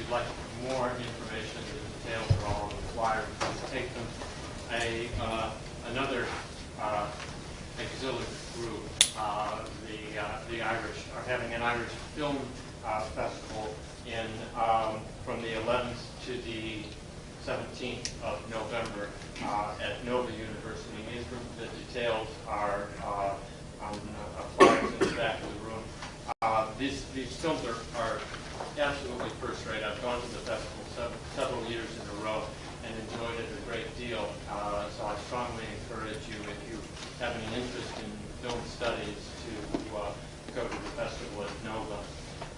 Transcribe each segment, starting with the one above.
you'd like more information, the details are all on the flyer. Please take them. Another auxiliary group, the Irish, are having an Irish film festival from the 11th to the 17th of November at Nova University. The details are on flyers in the back of the room. These films are absolutely first rate. I've gone to the festival several years in a row and enjoyed it a great deal. So I strongly encourage you, if you have any interest in film studies, to go to the festival at Nova.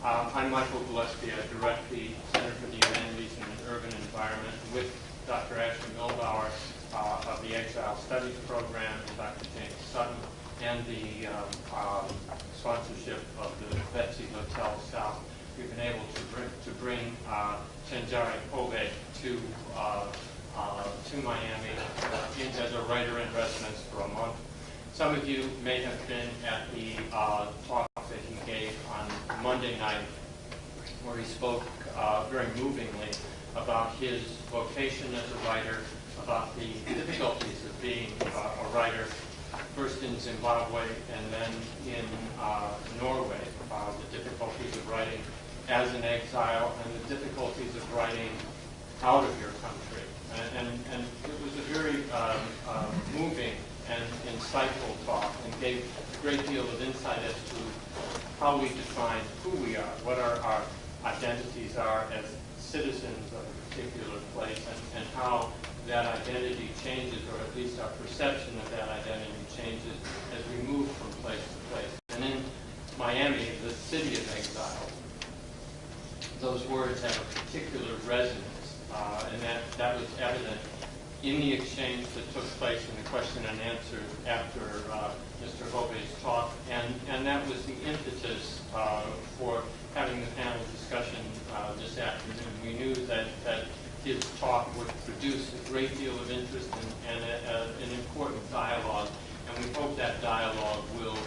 I'm Michael Gillespie. I direct the Center for the Humanities and Urban Environment with Dr. Ashley Milbauer of the Exile Studies Program and Dr. James Sutton, and the sponsorship of the Betsy Hotel South. We've been able to bring Chenjari Kobe to Miami as a writer in residence for a month. Some of you may have been at the talk that he gave on Monday night, where he spoke very movingly about his vocation as a writer, about the difficulties of being a writer, first in Zimbabwe and then in Norway, the difficulties of writing as an exile and the difficulties of writing out of your country. And it was a very moving and insightful talk, and gave a great deal of insight as to how we define who we are, what our identities are as citizens of a particular place, and how that identity changes, or at least our perception of that identity changes as we move from place to place. And in Miami, the city of exile, those words have a particular resonance, and that was evident in the exchange that took place in the question and answer after Mr. Hobe's talk, and that was the impetus for having the panel discussion this afternoon. We knew that his talk would produce a great deal of interest and an important dialogue, and we hope that dialogue will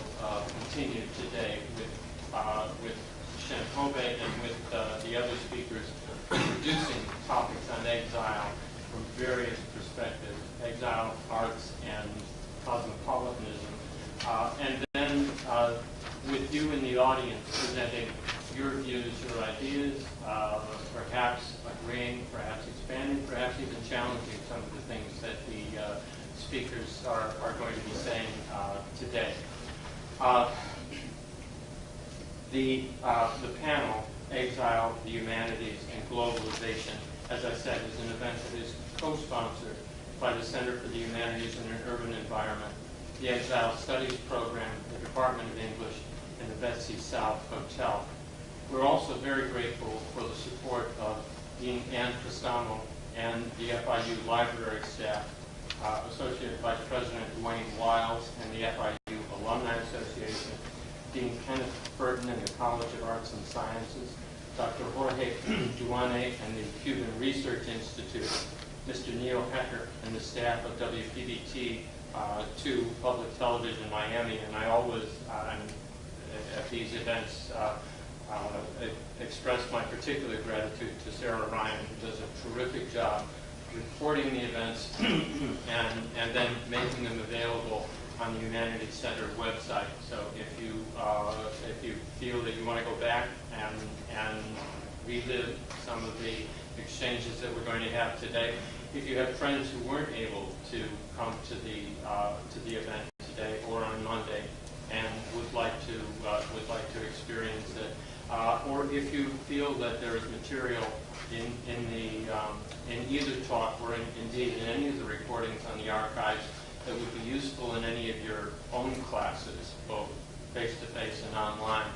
continue today with Shen Hobe and with the other speakers producing topics on exile from various perspectives, exile, arts, and cosmopolitanism. And then with you in the audience presenting your views, your ideas, perhaps agreeing, perhaps expanding, perhaps even challenging some of the things that the speakers are going to be saying today. The panel, Exile, the Humanities, and Globalization, as I said, is an event that is co-sponsored by the Center for the Humanities and an Urban Environment, the Exile Studies Program, the Department of English, and the Betsy South Hotel. We're also very grateful for the support of Dean Ann Cristamo and the FIU library staff, Associate Vice President Dwayne Wiles and the FIU Alumni Association, Dean Kenneth Burton and the College of Arts and Sciences, Dr. Jorge Duane and the Cuban Research Institute, Mr. Neil Hecker and the staff of WPBT 2 Public Television Miami, and I always, at these events, express my particular gratitude to Sarah Ryan, who does a terrific job reporting the events and then making them available on the Humanities Center website. So if you feel that you want to go back and relive some of the exchanges that we're going to have today, if you have friends who weren't able to come to the event today or on Monday and would like to experience it, or if you feel that there is material in either talk or indeed in any of the recordings on the archives that would be useful in any of your own classes, both face-to-face and online,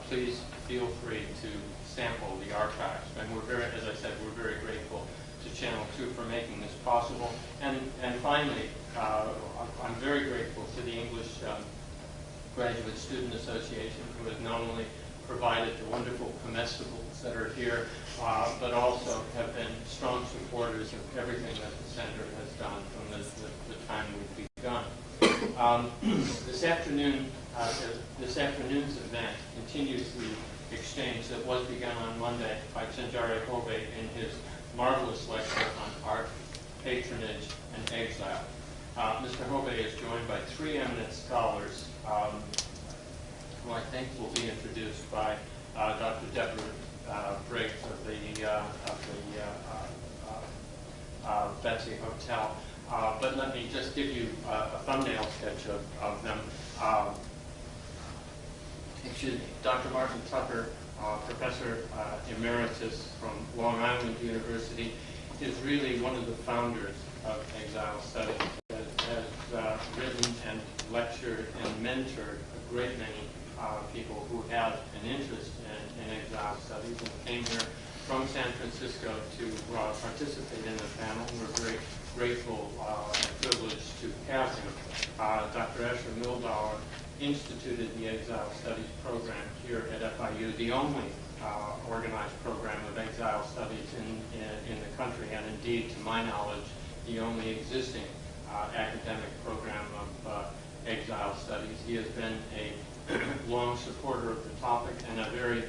please feel free to sample the archives. And we're very, as I said, we're very grateful to Channel 2 for making this possible. And finally, I'm very grateful to the English Graduate Student Association, who has not only provided the wonderful comestibles that are here, but also have been strong supporters of everything that the Center has done from the time we've begun. This afternoon's event continues the exchange that was begun on Monday by Chenjari Hobe in his marvelous lecture on art, patronage, and exile. Mr. Hobe is joined by three eminent scholars who I think will be introduced by Dr. Deborah Briggs of the Betsy Hotel. But let me just give you a thumbnail sketch of them. Dr. Martin Tucker, Professor Emeritus from Long Island University, is really one of the founders of Exile Studies, has written and lectured and mentored a great many people who have an interest in Exile Studies and came here from San Francisco to participate in the panel. We're very grateful and privileged to have him. Dr. Escher Mildauer instituted the Exile Studies program here at FIU, the only organized program of Exile Studies in the country, and indeed, to my knowledge, the only existing academic program of Exile Studies. He has been a long supporter of the topic and a very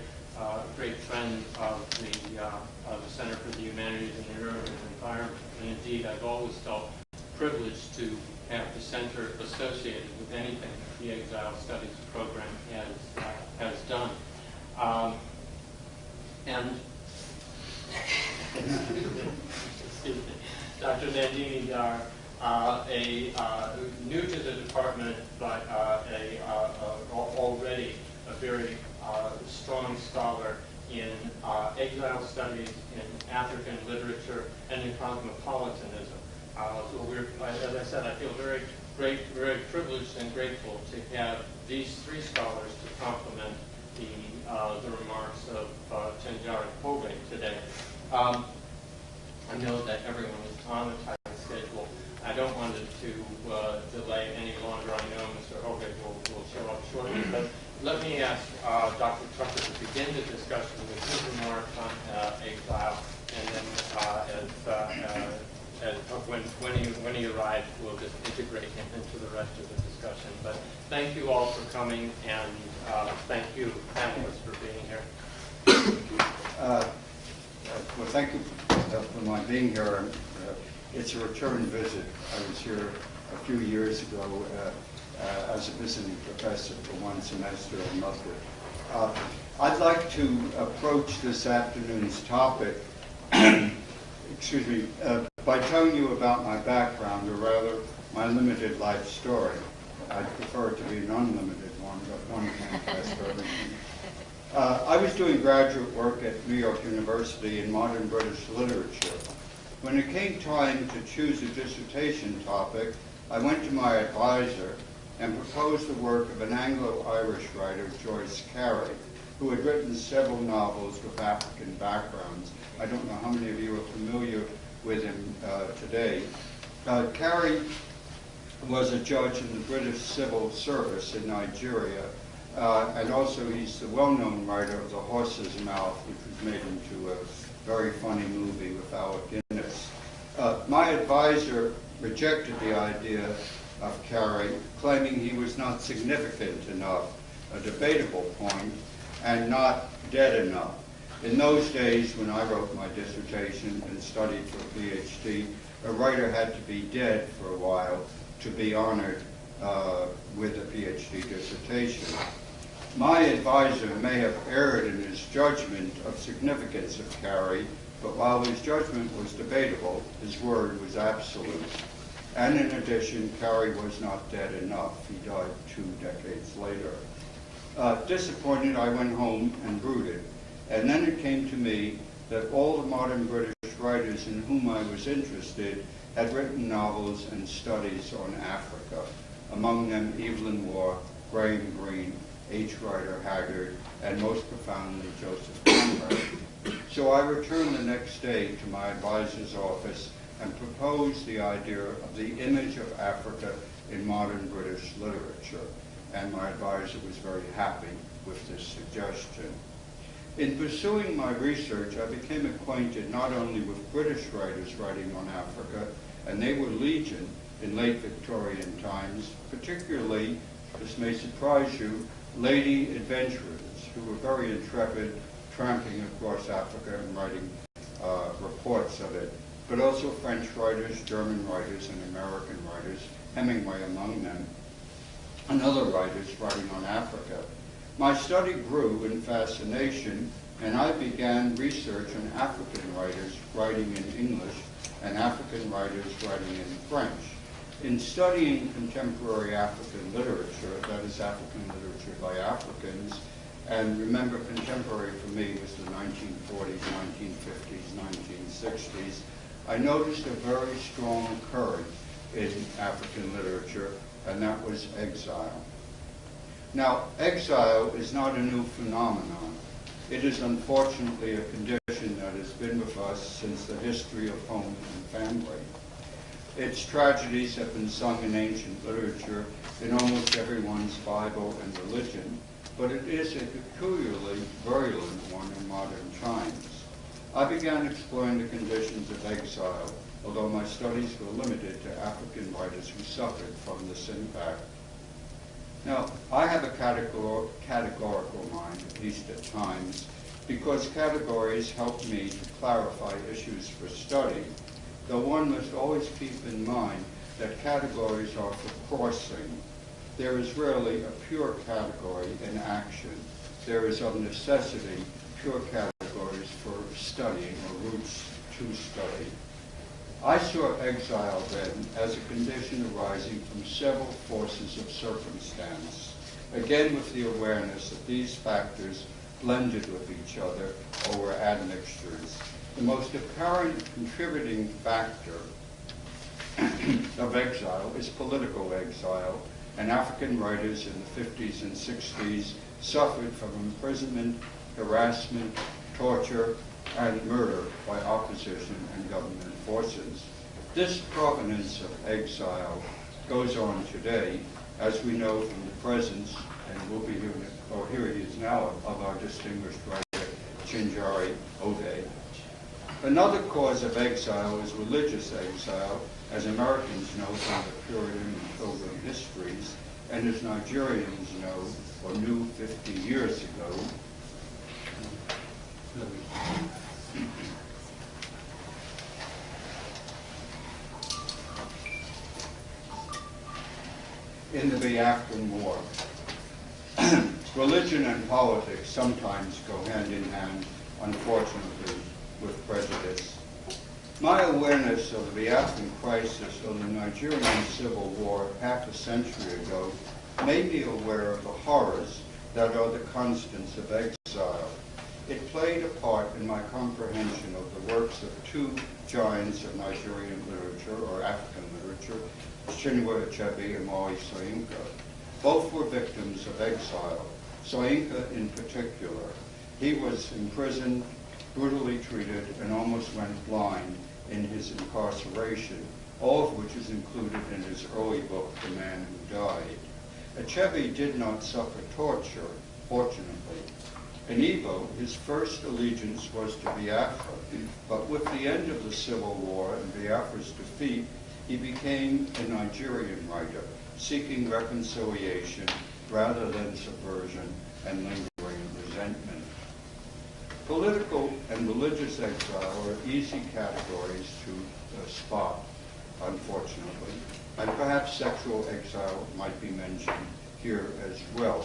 great friend of the Center for the Humanities and the Urban Environment. And indeed, I've always felt privileged to have the center associated with anything the Exile Studies program has done. And Dr. Nandini Dar, new to the department, but already a very strong scholar in Exile Studies, in African literature, and in cosmopolitanism. So as I said, I feel very privileged and grateful to have these three scholars to complement the remarks of Chenjari Hobe today. I know that everyone is on a tight schedule. I don't want to delay any longer. I know Mr. Hobe will show up shortly, but let me ask Dr. Tucker to begin the discussion with his remarks on exile, and then when he arrives, we'll just integrate him into the rest of the discussion. But thank you all for coming, and thank you, panelists, for being here. Well, thank you for my being here. It's a return visit. I was here a few years ago as a visiting professor for one semester and loved it. I'd like to approach this afternoon's topic excuse me, by telling you about my background, or rather, my limited life story. I'd prefer it to be an unlimited one, but one can't ask for everything. I was doing graduate work at New York University in modern British literature. When it came time to choose a dissertation topic, I went to my advisor and proposed the work of an Anglo-Irish writer, Joyce Carey, who had written several novels with African backgrounds. I don't know how many of you are familiar with him today. Carey was a judge in the British Civil Service in Nigeria, and also he's the well-known writer of The Horse's Mouth, which was made into a very funny movie with Alec Guinness. My advisor rejected the idea of Carey, claiming he was not significant enough, a debatable point, and not dead enough. In those days, when I wrote my dissertation and studied for a PhD, a writer had to be dead for a while to be honored with a PhD dissertation. My advisor may have erred in his judgment of significance of Carey, but while his judgment was debatable, his word was absolute. And in addition, Carey was not dead enough. He died 2 decades later. Disappointed, I went home and brooded. And then it came to me that all the modern British writers in whom I was interested had written novels and studies on Africa, among them Evelyn Waugh, Graham Greene, H. Rider Haggard, and most profoundly Joseph Conrad. So I returned the next day to my advisor's office and proposed the idea of the image of Africa in modern British literature. And my advisor was very happy with this suggestion. In pursuing my research, I became acquainted not only with British writers writing on Africa, and they were legion in late Victorian times, particularly, this may surprise you, lady adventurers who were very intrepid, tramping across Africa and writing reports of it, but also French writers, German writers, and American writers, Hemingway among them, and other writers writing on Africa. My study grew in fascination, and I began research on African writers writing in English and African writers writing in French. In studying contemporary African literature, that is African literature by Africans, and remember contemporary for me was the 1940s, 1950s, 1960s, I noticed a very strong current in African literature, and that was exile. Now, exile is not a new phenomenon. It is unfortunately a condition that has been with us since the history of home and family. Its tragedies have been sung in ancient literature, in almost everyone's Bible and religion, but it is a peculiarly virulent one in modern times. I began exploring the conditions of exile, although my studies were limited to African writers who suffered from this impact. Now, I have a categorical mind, at least at times, because categories help me to clarify issues for study, though one must always keep in mind that categories are for crossing. There is rarely a pure category in action. There is of necessity pure categories for studying or routes to study. I saw exile then as a condition arising from several forces of circumstance, again with the awareness that these factors blended with each other or were admixtures. The most apparent contributing factor of exile is political exile, and African writers in the 50s and 60s suffered from imprisonment, harassment, torture, and murder by opposition and government forces. This provenance of exile goes on today, as we know from the presence, and we'll be hearing it, or here he is now, of our distinguished writer, Chinjari Ode. Another cause of exile is religious exile, as Americans know from the Puritan and Pilgrim histories, and as Nigerians know, or knew 50 years ago. In the Biafran War. Religion and politics sometimes go hand in hand, unfortunately, with prejudice. My awareness of the Biafran crisis or the Nigerian Civil War half a century ago made me aware of the horrors that are the constants of exile. It played a part in my comprehension of the works of two giants of Nigerian literature, or African literature, Chinua Achebe and Maui Soyinka. Both were victims of exile. Soyinka in particular. He was imprisoned, brutally treated, and almost went blind in his incarceration, all of which is included in his early book, The Man Who Died. Achebe did not suffer torture, fortunately. In Igbo, his first allegiance was to Biafra, but with the end of the Civil War and Biafra's defeat, he became a Nigerian writer, seeking reconciliation rather than subversion and lingering resentment. Political and religious exile are easy categories to spot, unfortunately, and perhaps sexual exile might be mentioned here as well,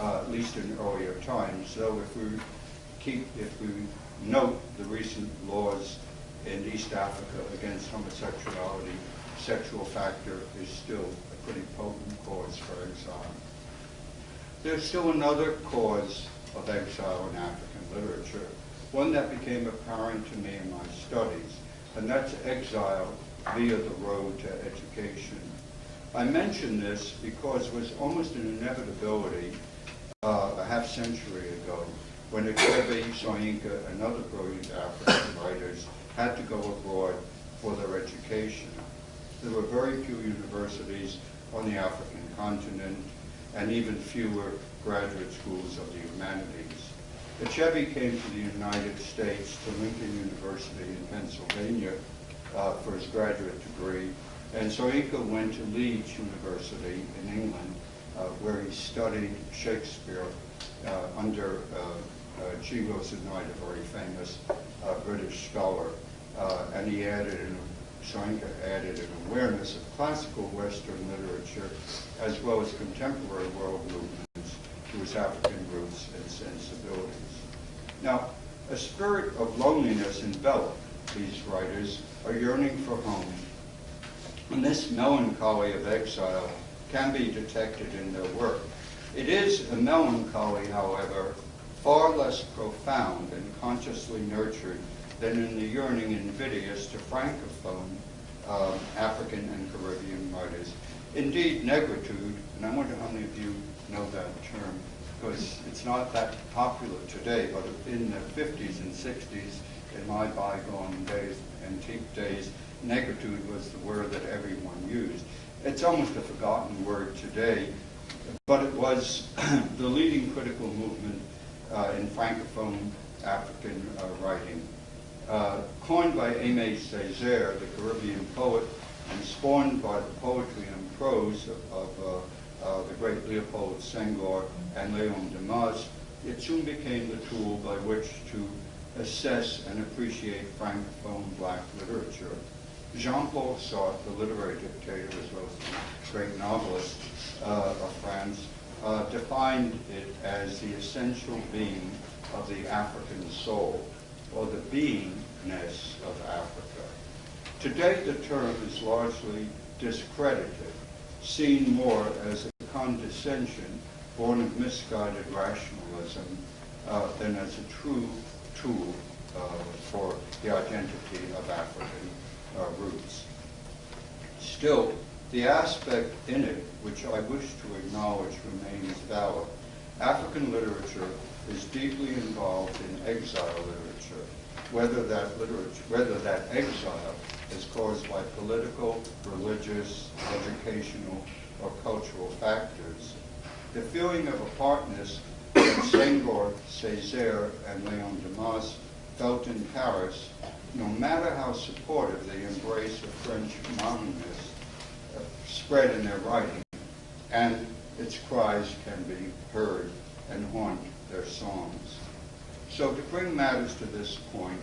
at least in earlier times, though if we note the recent laws in East Africa against homosexuality, sexual factor is still a pretty potent cause for exile. There's still another cause of exile in African literature, one that became apparent to me in my studies, and that's exile via the road to education. I mention this because it was almost an inevitability a half century ago when Achebe, Soyinka, and other brilliant African writers had to go abroad for their education. There were very few universities on the African continent and even fewer graduate schools of the humanities. Achebe came to the United States to Lincoln University in Pennsylvania for his graduate degree, and Soyinka went to Leeds University in England where he studied Shakespeare under G. Wilson Knight, a very famous British scholar, and he Soyinka added an awareness of classical Western literature as well as contemporary world movements to his African roots and sensibilities. Now, a spirit of loneliness enveloped these writers, a yearning for home, and this melancholy of exile can be detected in their work. It is a melancholy, however, far less profound and consciously nurtured than in the yearning invidious to Francophone African and Caribbean writers. Indeed, negritude, and I wonder how many of you know that term, because it's not that popular today, but in the 50s and 60s, in my bygone days, antique days, negritude was the word that everyone used. It's almost a forgotten word today, but it was the leading critical movement in Francophone African writing. Coined by Aimé Césaire, the Caribbean poet, and spawned by the poetry and prose of the great Leopold Senghor and Léon Dumas, it soon became the tool by which to assess and appreciate Francophone black literature. Jean-Paul Sartre, the literary dictator as well as the great novelist of France, defined it as the essential being of the African soul, or the beingness of Africa. Today, the term is largely discredited, seen more as a condescension born of misguided rationalism than as a true tool for the identity of African roots. Still, the aspect in it which I wish to acknowledge remains valid. African literature is deeply involved in exile literature, whether that exile is caused by political, religious, educational, or cultural factors. The feeling of apartness that Senghor, Césaire, and Léon Dumas felt in Paris, no matter how supportive the embrace of French modernists spread in their writing, and its cries can be heard and haunt their songs. So to bring matters to this point,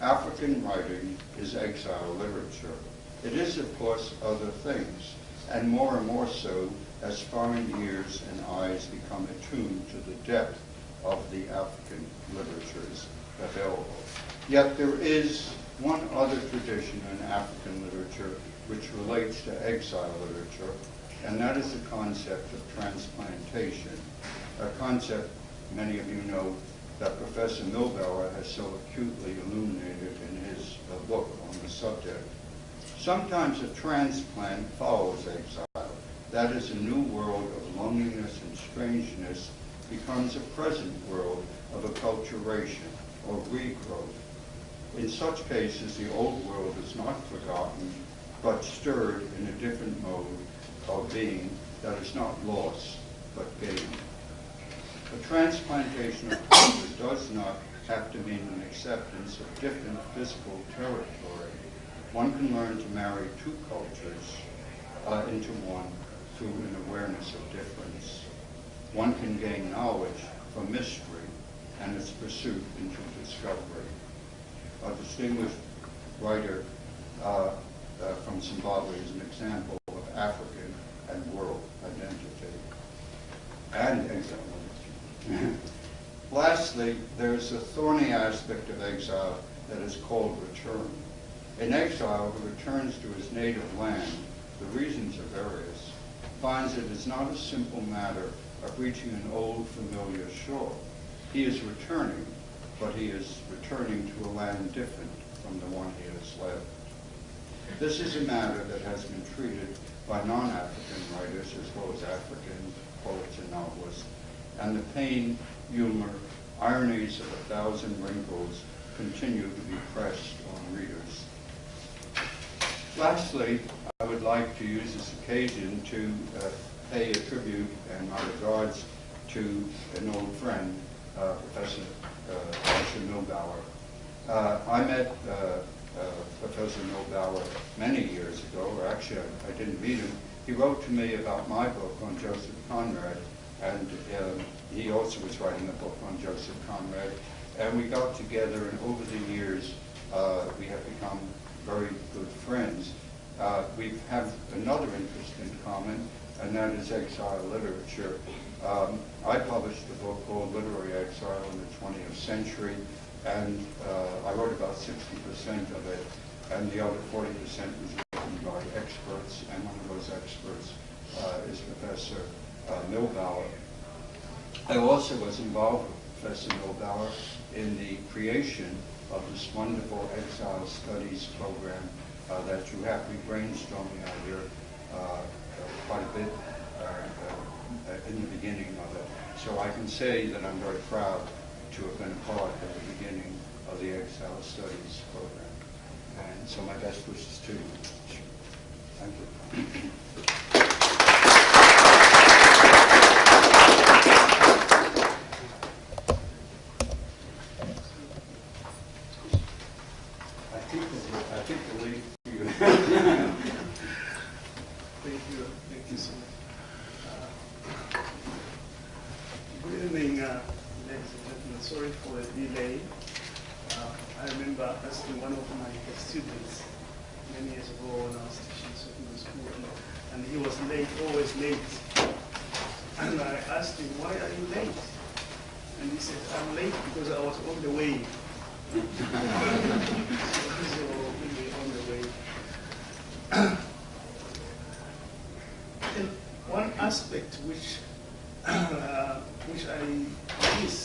African writing is exile literature. It is, of course, other things, and more so as foreign ears and eyes become attuned to the depth of the African literatures available. Yet there is one other tradition in African literature which relates to exile literature, and that is the concept of transplantation, a concept many of you know that Professor Milbauer has so acutely illuminated in his book on the subject. Sometimes a transplant follows exile. That is, a new world of loneliness and strangeness becomes a present world of acculturation or regrowth. In such cases, the old world is not forgotten, but stirred in a different mode of being that is not lost, but gained. A transplantation of culture does not have to mean an acceptance of different physical territory. One can learn to marry two cultures into one through an awareness of difference. One can gain knowledge from mystery and its pursuit into discovery. A distinguished writer from Zimbabwe is an example of African and world identity and exile. Lastly, there's a thorny aspect of exile that is called return. In exile, who returns to his native land, the reasons are various, finds it is not a simple matter of reaching an old familiar shore. He is returning, but he is returning to a land different from the one he has left. This is a matter that has been treated by non-African writers as well as African poets and novelists, and the pain, humor, ironies of 1,000 wrinkles continue to be pressed on readers. Lastly, I would like to use this occasion to pay a tribute and my regards to an old friend, Professor Milbauer. I met Professor Milbauer many years ago, or actually I didn't meet him. He wrote to me about my book on Joseph Conrad, and he also was writing a book on Joseph Conrad. And we got together, and over the years, we have become very good friends. We have another interest in common, and that is exile literature. I published a book called Literary Exile in the 20th Century, and I wrote about 60% of it, and the other 40% was written by experts, and one of those experts is Professor Milbauer. I also was involved with Professor Milbauer in the creation of this wonderful exile studies program that you have. We brainstorming out here quite a bit in the beginning of it. So I can say that I'm very proud to have been a part of the beginning of the exile studies program. And so my best wishes to you. Thank you. I think the lead for you. Thank you so much. Good evening, ladies and gentlemen. Sorry for the delay. I remember asking one of my students many years ago when I was teaching secondary school, and he was late, always late. And I asked him, why are you late? And he said, I'm late because I was on the way. So we were on the way. And one aspect which I miss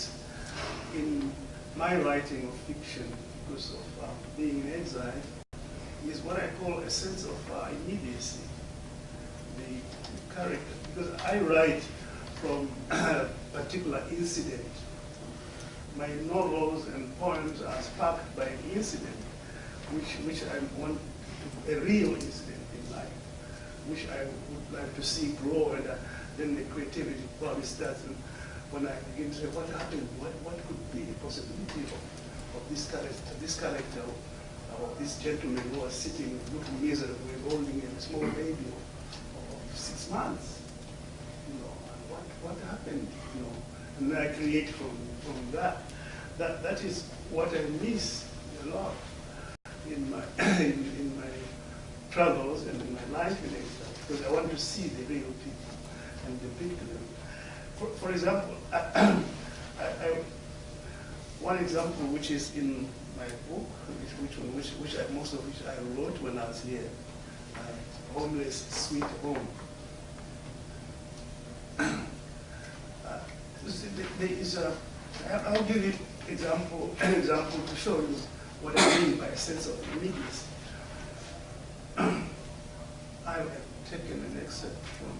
in my writing of fiction because of being in exile is what I call a sense of immediacy. The character, because I write from a particular incident. My novels and poems are sparked by an incident, which I want, a real incident in life, which I would like to see grow, and then the creativity probably starts when I begin to say, what happened? What could be the possibility of this character, of this gentleman who was sitting looking miserable, holding a small baby of 6 months? You know, what happened? You know, and then I create from that. That is what I miss a lot in my in my travels and in my life in exile, because I want to see the real people and depict them. For example, one example which is in my book, most of which I wrote when I was here, Homeless Sweet Home. There is a, I'll give you an example to show you what I mean by a sense of immediacy. I have taken an excerpt from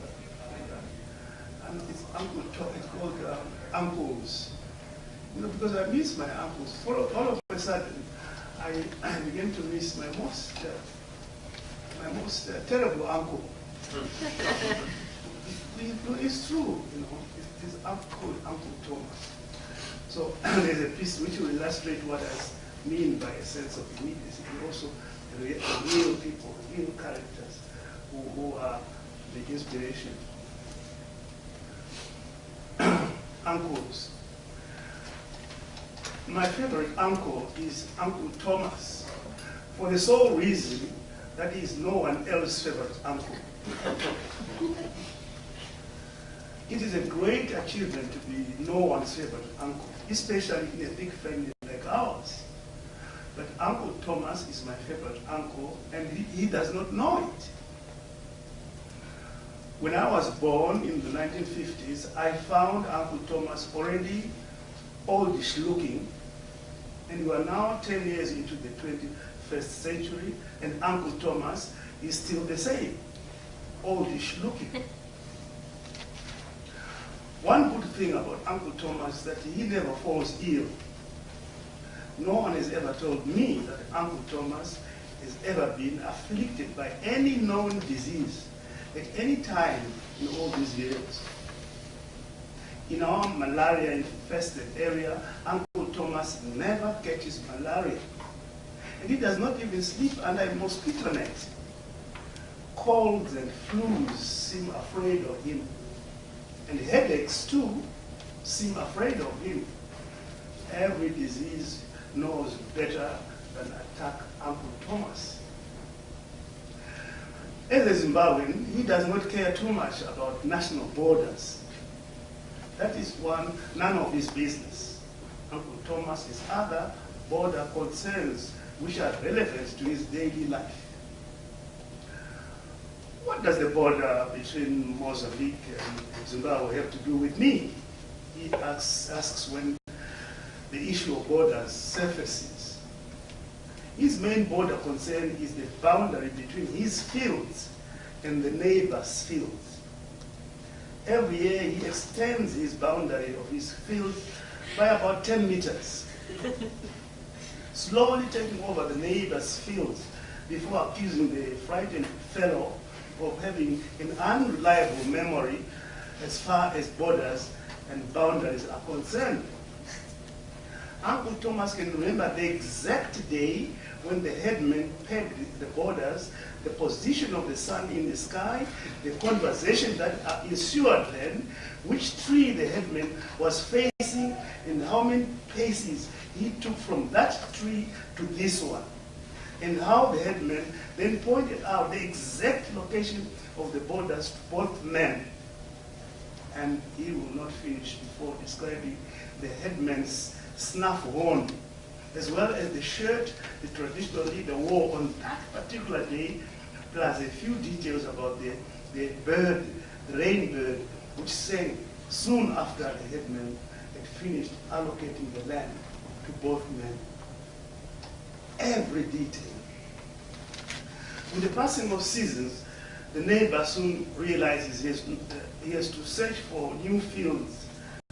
that. And it's called Uncles. You know, because I miss my uncles. All of a sudden, I began to miss my most terrible uncle. It's true, you know. It is called Uncle Thomas. So there's a piece which will illustrate what I mean by a sense of immediacy, and also real people, real characters who are the inspiration. Uncles. My favorite uncle is Uncle Thomas, for the sole reason that he is no one else's favorite uncle. It is a great achievement to be no one's favorite uncle, especially in a big family like ours. But Uncle Thomas is my favorite uncle, and he does not know it. When I was born in the 1950s, I found Uncle Thomas already oldish looking, and we are now 10 years into the 21st century, and Uncle Thomas is still the same, oldish looking. One good thing about Uncle Thomas is that he never falls ill. No one has ever told me that Uncle Thomas has ever been afflicted by any known disease at any time in all these years. In our malaria-infested area, Uncle Thomas never catches malaria. And he does not even sleep under a mosquito net. Colds and flus seem afraid of him. And headaches too seem afraid of him. Every disease knows better than attack Uncle Thomas. As a Zimbabwean, he does not care too much about national borders. That is none of his business. Uncle Thomas has other border concerns which are relevant to his daily life. What does the border between Mozambique and Zimbabwe have to do with me? He asks when the issue of borders surfaces. His main border concern is the boundary between his fields and the neighbor's fields. Every year he extends his boundary of his field by about 10 meters, slowly taking over the neighbor's fields before accusing the frightened fellow of having an unreliable memory as far as borders and boundaries are concerned. Uncle Thomas can remember the exact day when the headman pegged the borders, the position of the sun in the sky, the conversation that ensued then, which tree the headman was facing, and how many paces he took from that tree to this one, and how the headman then pointed out the exact location of the borders to both men. And he will not finish before describing the headman's snuff horn, as well as the shirt the traditional leader wore on that particular day, plus a few details about the bird, the rain bird, which sang soon after the headman had finished allocating the land to both men. Every detail. With the passing of seasons, the neighbor soon realizes he has to search for new fields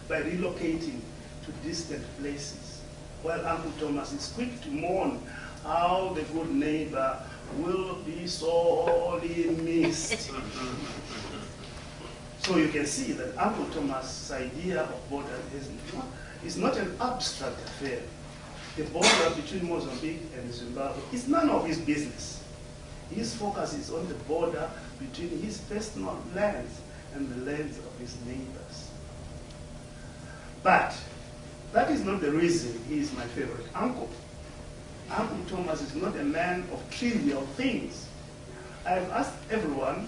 by relocating to distant places, while Uncle Thomas is quick to mourn how the good neighbor will be sorely missed. So you can see that Uncle Thomas' idea of border is not an abstract affair. The border between Mozambique and Zimbabwe is none of his business. His focus is on the border between his personal lands and the lands of his neighbors. But that is not the reason he is my favorite uncle. Uncle Thomas is not a man of trivial things. I have asked everyone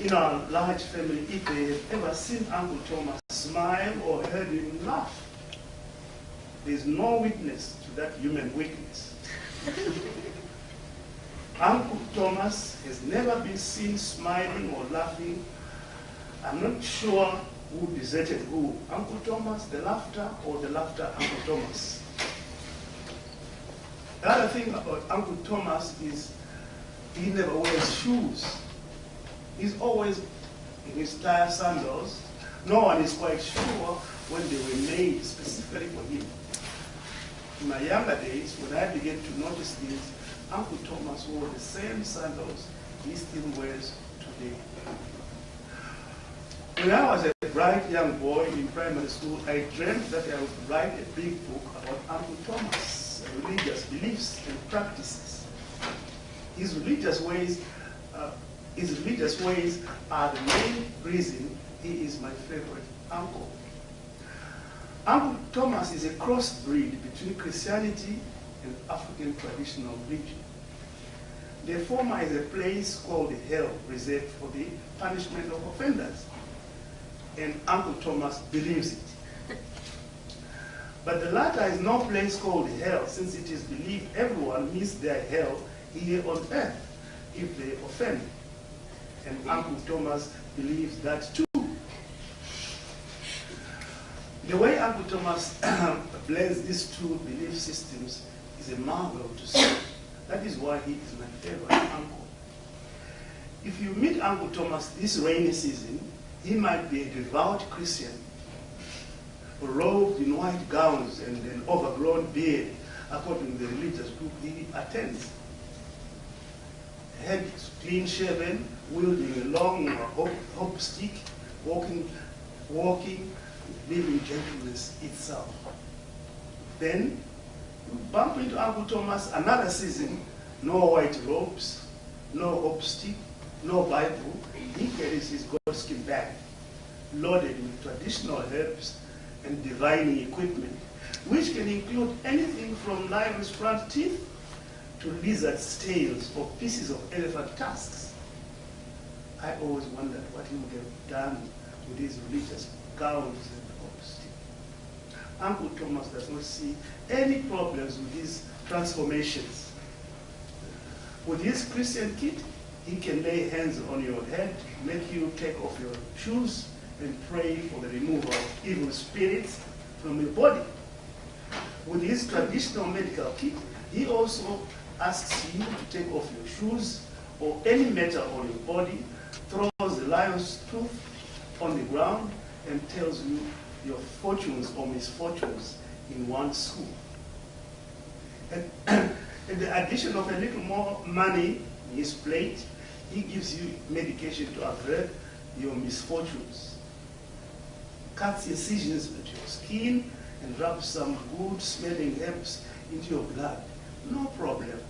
in our large family if they have ever seen Uncle Thomas smile or heard him laugh. There is no witness to that human weakness. Uncle Thomas has never been seen smiling or laughing. I'm not sure who deserted who, Uncle Thomas, the laughter, or the laughter, Uncle Thomas. The other thing about Uncle Thomas is he never wears shoes. He's always in his tire sandals. No one is quite sure when they were made specifically for him. In my younger days, when I began to notice this, Uncle Thomas wore the same sandals he still wears today. When I was a bright young boy in primary school, I dreamt that I would write a big book about Uncle Thomas' religious beliefs and practices. His religious ways are the main reason he is my favorite uncle. Uncle Thomas is a crossbreed between Christianity and African traditional religion. The former is a place called hell, reserved for the punishment of offenders, and Uncle Thomas believes it. But the latter is no place called hell, since it is believed everyone meets their hell here on earth if they offend. And Uncle Thomas believes that too. The way Uncle Thomas blends these two belief systems is a marvel to see. That is why he is my favorite uncle. If you meet Uncle Thomas this rainy season, he might be a devout Christian, robed in white gowns and an overgrown beard, according to the religious group he attends. Head clean shaven, wielding a long hop stick, walking, living gentleness itself. Then you bump into Uncle Thomas another season, no white robes, no hop stick, no Bible. He carries his goatskin bag. loaded with traditional herbs and divining equipment, which can include anything from lion's front teeth to lizard's tails or pieces of elephant tusks. I always wondered what he would have done with his religious gowns and robes. Uncle Thomas does not see any problems with his transformations. With his Christian kit, he can lay hands on your head, make you take off your shoes, and pray for the removal of evil spirits from your body. With his traditional medical kit, he also asks you to take off your shoes or any metal on your body, throws the lion's tooth on the ground, and tells you your fortunes or misfortunes in one swoop. And the addition of a little more money in his plate, he gives you medication to avert your misfortunes. Cuts incisions into your skin and rubs some good smelling herbs into your blood. No problem.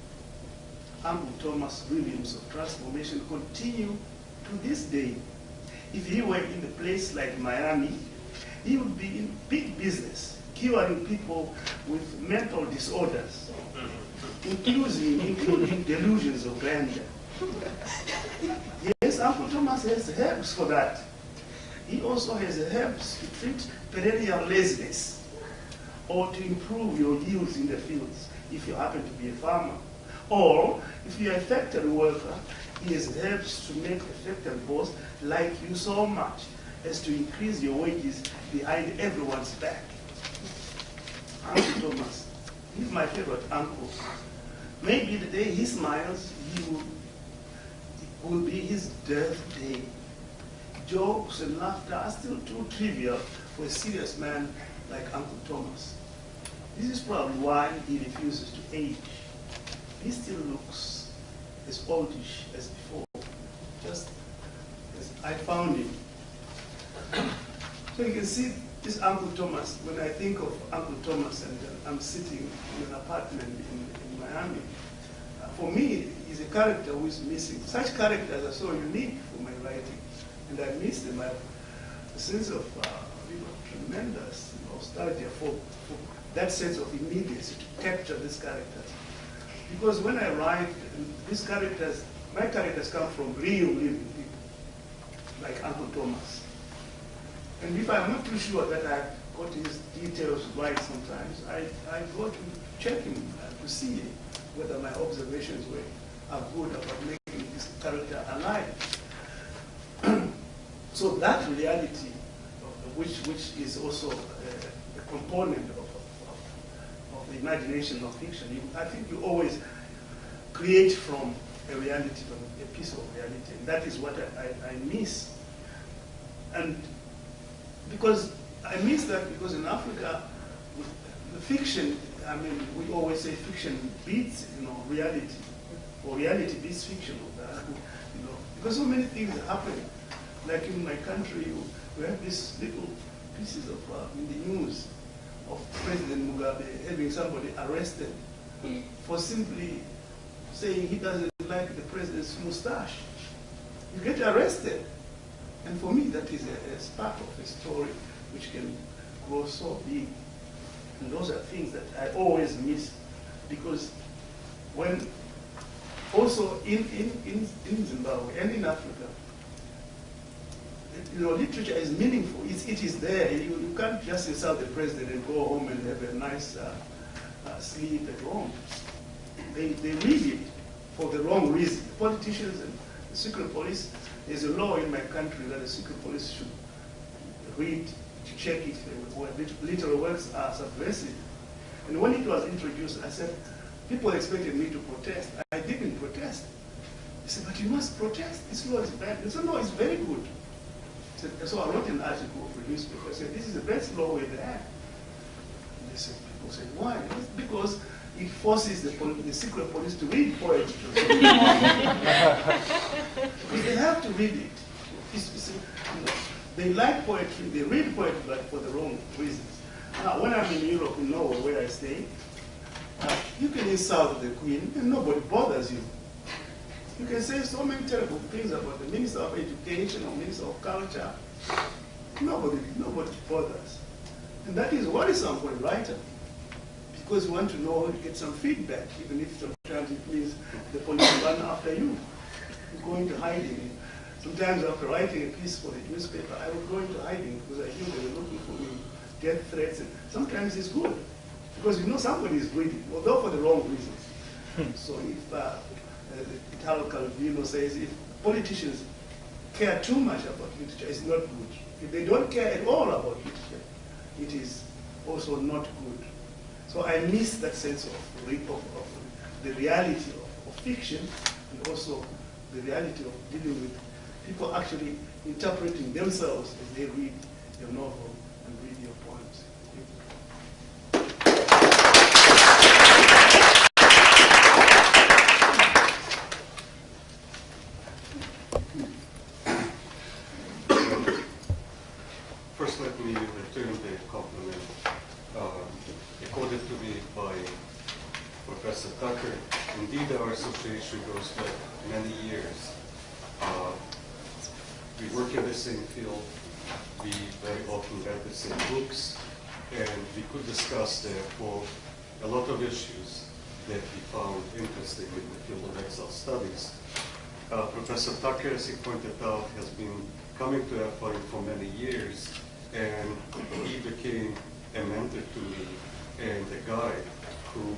Uncle Thomas' rhythms of transformation continue to this day. If he were in a place like Miami, he would be in big business, curing people with mental disorders, including delusions of grandeur. Yes, Uncle Thomas has herbs for that. He also has herbs to treat perennial laziness or to improve your yields in the fields if you happen to be a farmer. Or if you're a factory worker, he has herbs to make the factory boss like you so much as to increase your wages behind everyone's back. Uncle Thomas, he's my favorite uncle. Maybe the day he smiles, will be his death day. Jokes and laughter are still too trivial for a serious man like Uncle Thomas. This is probably why he refuses to age. He still looks as oldish as before, just as I found him. So you can see this Uncle Thomas. When I think of Uncle Thomas and I'm sitting in an apartment in Miami, for me, he's a character who is missing. Such characters are so unique for my writing, and I miss them. I have a sense of tremendous nostalgia for that sense of immediacy to capture these characters. Because when I write, these characters, my characters come from real living people, like Uncle Thomas. And if I'm not too sure that I've got his details right sometimes, I go to check him to see whether my observations are good about making this character alive. So that reality, which is also a component of the imagination of fiction, I think you always create from a reality, from a piece of reality, and that is what I miss. And because I miss that, because in Africa, the fiction, I mean, we always say fiction beats, reality, or reality beats fiction, because so many things happen. Like in my country, we have these little pieces of in the news of President Mugabe having somebody arrested for simply saying he doesn't like the president's mustache. You get arrested. And for me, that is a spark of a story which can grow so big. And those are things that I always miss, because when also in Zimbabwe and in Africa, literature is meaningful. It is there. You can't just insult the president and go home and have a nice sleep at home. They read it for the wrong reason. The politicians and the secret police, there's a law in my country that the secret police should read to check if literal works are subversive. And when it was introduced, I said, people expected me to protest. I didn't protest. They said, but you must protest. This law is bad. I said, no, it's very good. So I wrote an article for the newspaper. I said, this is the best law we ever had. And they said, people said, why? Because it forces the secret police to read poetry. Because they have to read it. They like poetry, they read poetry, but for the wrong reasons. Now, when I'm in Europe, in Norway, where I stay, you can insult the Queen and nobody bothers you. You can say so many terrible things about the Minister of Education or Minister of Culture, Nobody bothers. And that is worrisome for a writer, because you want to know, get some feedback, even if sometimes it means the police run after you. You go into hiding. Sometimes after writing a piece for the newspaper, I would go into hiding because I knew they were looking for me, death threats. And sometimes it's good, because you know somebody is waiting, although for the wrong reasons. So if the Italo Calvino says, if politicians care too much about literature, it's not good. If they don't care at all about literature, it is also not good. So I miss that sense of the reality of fiction, and also the reality of dealing with people actually interpreting themselves as they read your novel and read your poems. First, let me return the compliment accorded to me by Professor Tucker. Indeed, our association goes back many years. We work in the same field. We very often read the same books, and we could discuss, therefore, a lot of issues that we found interesting in the field of exile studies. Professor Tucker, as he pointed out, has been coming to FIU for many years, and he became a mentor to me and a guide who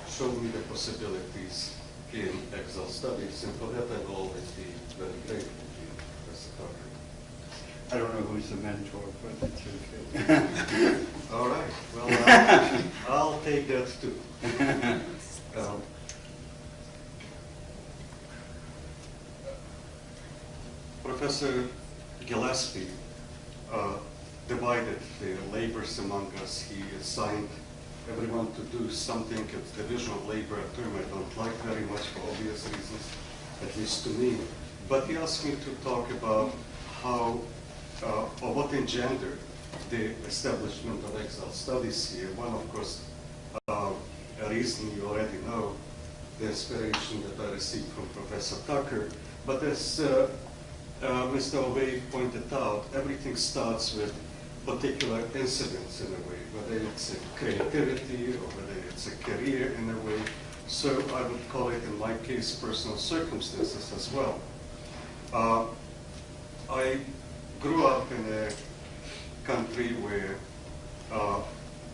showed me the possibilities in exile studies, and for that I will always be very grateful to you, Professor Tucker. I don't know who's the mentor, but it's okay. All right, well, I'll take that too. Professor Gillespie divided the labors among us. He assigned everyone to do something. It's the visual labor, a term I don't like very much for obvious reasons, at least to me. But he asked me to talk about how, or what engendered the establishment of exile studies here. One, of course, a reason you already know, the inspiration that I received from Professor Tucker. But as Mr. Ovey pointed out, everything starts with particular incidents in a way, whether it's a creativity or whether it's a career in a way. So I would call it, in my case, personal circumstances as well. I grew up in a country where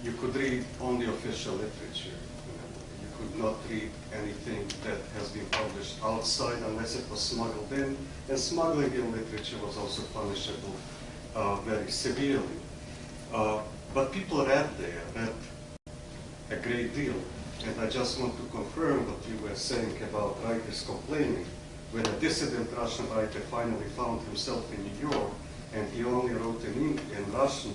you could read only official literature. You could not read anything that has been published outside unless it was smuggled in, and smuggling in literature was also punishable very severely. But people read a great deal, and I just want to confirm what you were saying about writers complaining. When a dissident Russian writer finally found himself in New York, and he only wrote in Russian,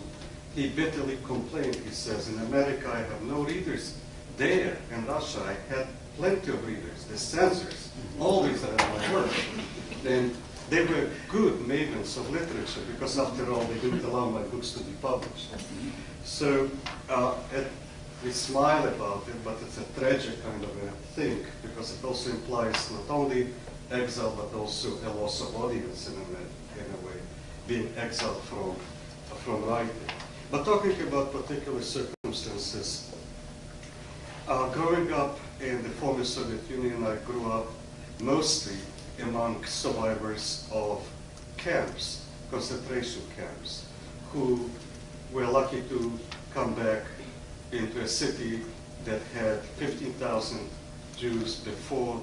he bitterly complained. He says, in America I have no readers. There, in Russia, I had plenty of readers. The censors always read my work. And they were good mavens of literature, because after all, they didn't allow my books to be published. So we smile about it, but it's a tragic kind of a thing, because it also implies not only exile, but also a loss of audience in a way, being exiled from writing. But talking about particular circumstances, growing up in the former Soviet Union, I grew up mostly among survivors of camps, concentration camps, who were lucky to come back into a city that had 15,000 Jews before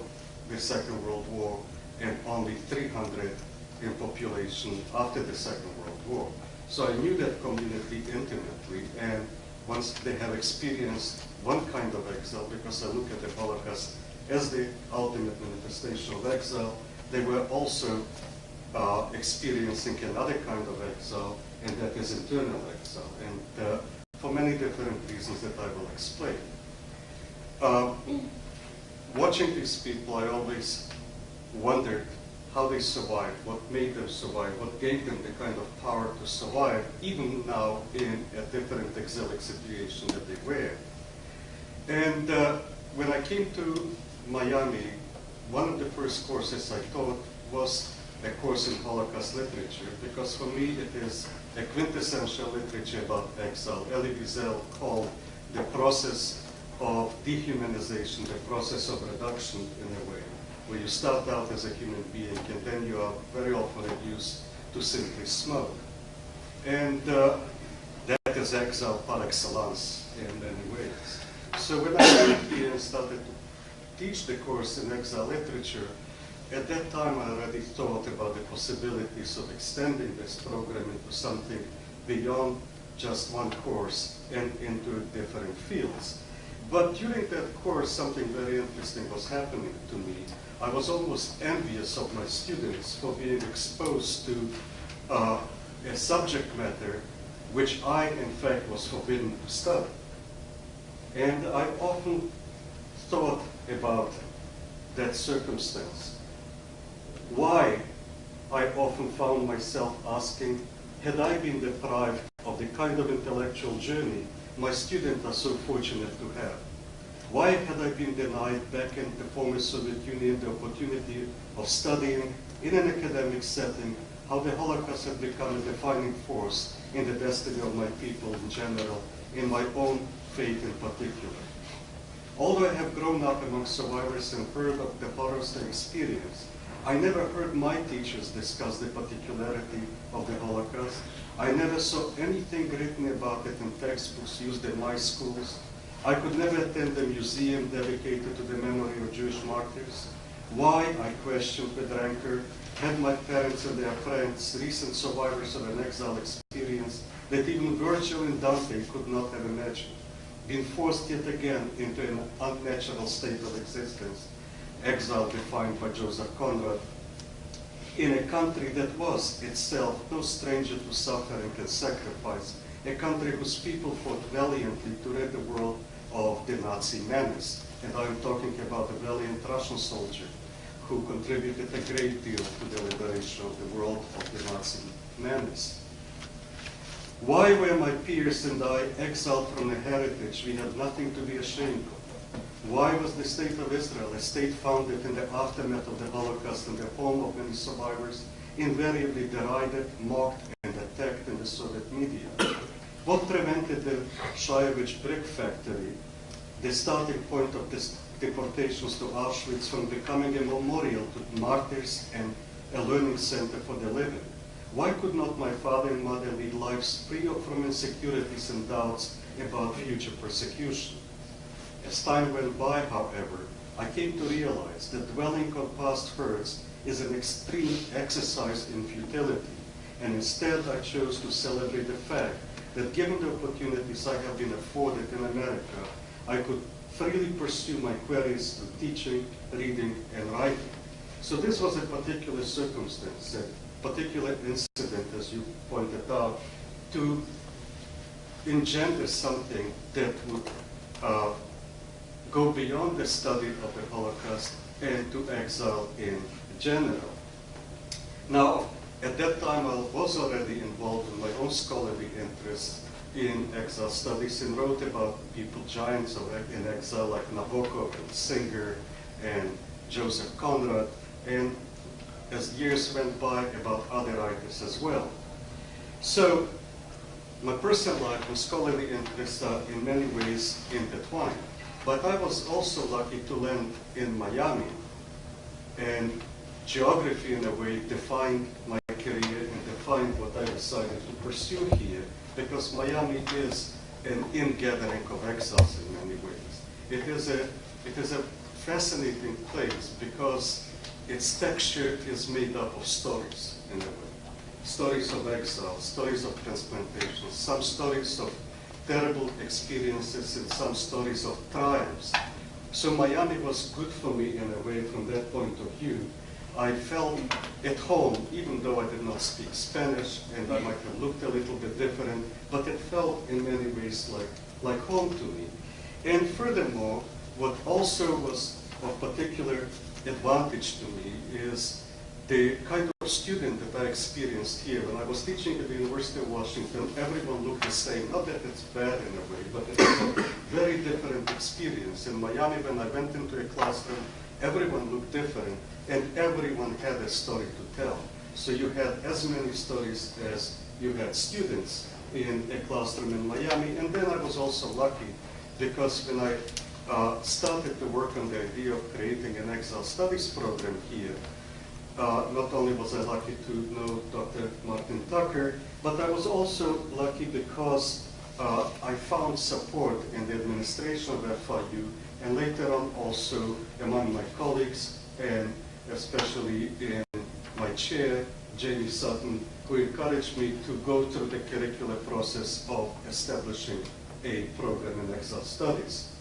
the Second World War and only 300 in population after the Second World War. So I knew that community intimately, and once they have experienced one kind of exile, because I look at the Holocaust as the ultimate manifestation of exile, they were also experiencing another kind of exile, and that is internal exile, and for many different reasons that I will explain. Watching these people, I always wondered how they survived, what made them survive, what gave them the kind of power to survive, even now in a different exilic situation that they were. And when I came to Miami, one of the first courses I taught was a course in Holocaust literature, because for me it is a quintessential literature about exile. Elie Wiesel called the process of dehumanization, the process of reduction in a way, where you start out as a human being and then you are very often reduced to simply smoke. And that is exile par excellence in many ways. So when I came here and started to teach the course in exile literature, at that time I already thought about the possibilities of extending this program into something beyond just one course and into different fields. But during that course, something very interesting was happening to me. I was almost envious of my students for being exposed to a subject matter which I, in fact, was forbidden to study. And I often thought about that circumstance. Why I often found myself asking, had I been deprived of the kind of intellectual journey my students are so fortunate to have? Why had I been denied back in the former Soviet Union the opportunity of studying in an academic setting how the Holocaust had become a defining force in the destiny of my people in general, in my own fate in particular? Although I have grown up among survivors and heard of the horrors they experienced, I never heard my teachers discuss the particularity of the Holocaust. I never saw anything written about it in textbooks used in my schools. I could never attend a museum dedicated to the memory of Jewish martyrs. Why, I questioned with rancor, had my parents and their friends, recent survivors of an exile experience that even Virgil and Dante could not have imagined, been forced yet again into an unnatural state of existence, exile defined by Joseph Conrad, in a country that was itself no stranger to suffering and sacrifice, a country whose people fought valiantly to rid the world of the Nazi menace. And I'm talking about a valiant Russian soldier who contributed a great deal to the liberation of the world of the Nazi menace. Why were my peers and I exiled from a heritage we had nothing to be ashamed of? Why was the state of Israel, a state founded in the aftermath of the Holocaust and the home of many survivors, invariably derided, mocked, and attacked in the Soviet media? What prevented the Shayevich brick factory, the starting point of deportations to Auschwitz, from becoming a memorial to martyrs and a learning center for the living? Why could not my father and mother lead lives free from insecurities and doubts about future persecution? As time went by, however, I came to realize that dwelling on past hurts is an extreme exercise in futility, and instead I chose to celebrate the fact that given the opportunities I have been afforded in America, I could freely pursue my queries through teaching, reading, and writing. So this was a particular circumstance, a particular incident, as you pointed out, to engender something that would go beyond the study of the Holocaust and to exile in general. Now, at that time, I was already involved in my own scholarly interests in exile studies and wrote about people, giants in exile like Nabokov and Singer and Joseph Conrad, and as years went by, about other writers as well. So my personal life and scholarly interests are in many ways intertwined. But I was also lucky to land in Miami, and geography in a way defined my career and defined what I decided to pursue here, because Miami is an ingathering of exiles in many ways. It is a fascinating place because its texture is made up of stories in a way. Stories of exile, stories of transplantation, some stories of terrible experiences and some stories of triumphs. So Miami was good for me in a way from that point of view. I felt at home, even though I did not speak Spanish and I might have looked a little bit different, but it felt in many ways like home to me. And furthermore, what also was of particular advantage to me is the kind of student that I experienced here. When I was teaching at the University of Washington, everyone looked the same. Not that it's bad in a way, but it was a very different experience. In Miami, when I went into a classroom, everyone looked different, and everyone had a story to tell. So you had as many stories as you had students in a classroom in Miami. And then I was also lucky because when I started to work on the idea of creating an Exile Studies program here, not only was I lucky to know Dr. Martin Tucker, but I was also lucky because I found support in the administration of FIU, and later on also among my colleagues, and especially in my chair, Jamie Sutton, who encouraged me to go through the curricular process of establishing a program in Exile Studies.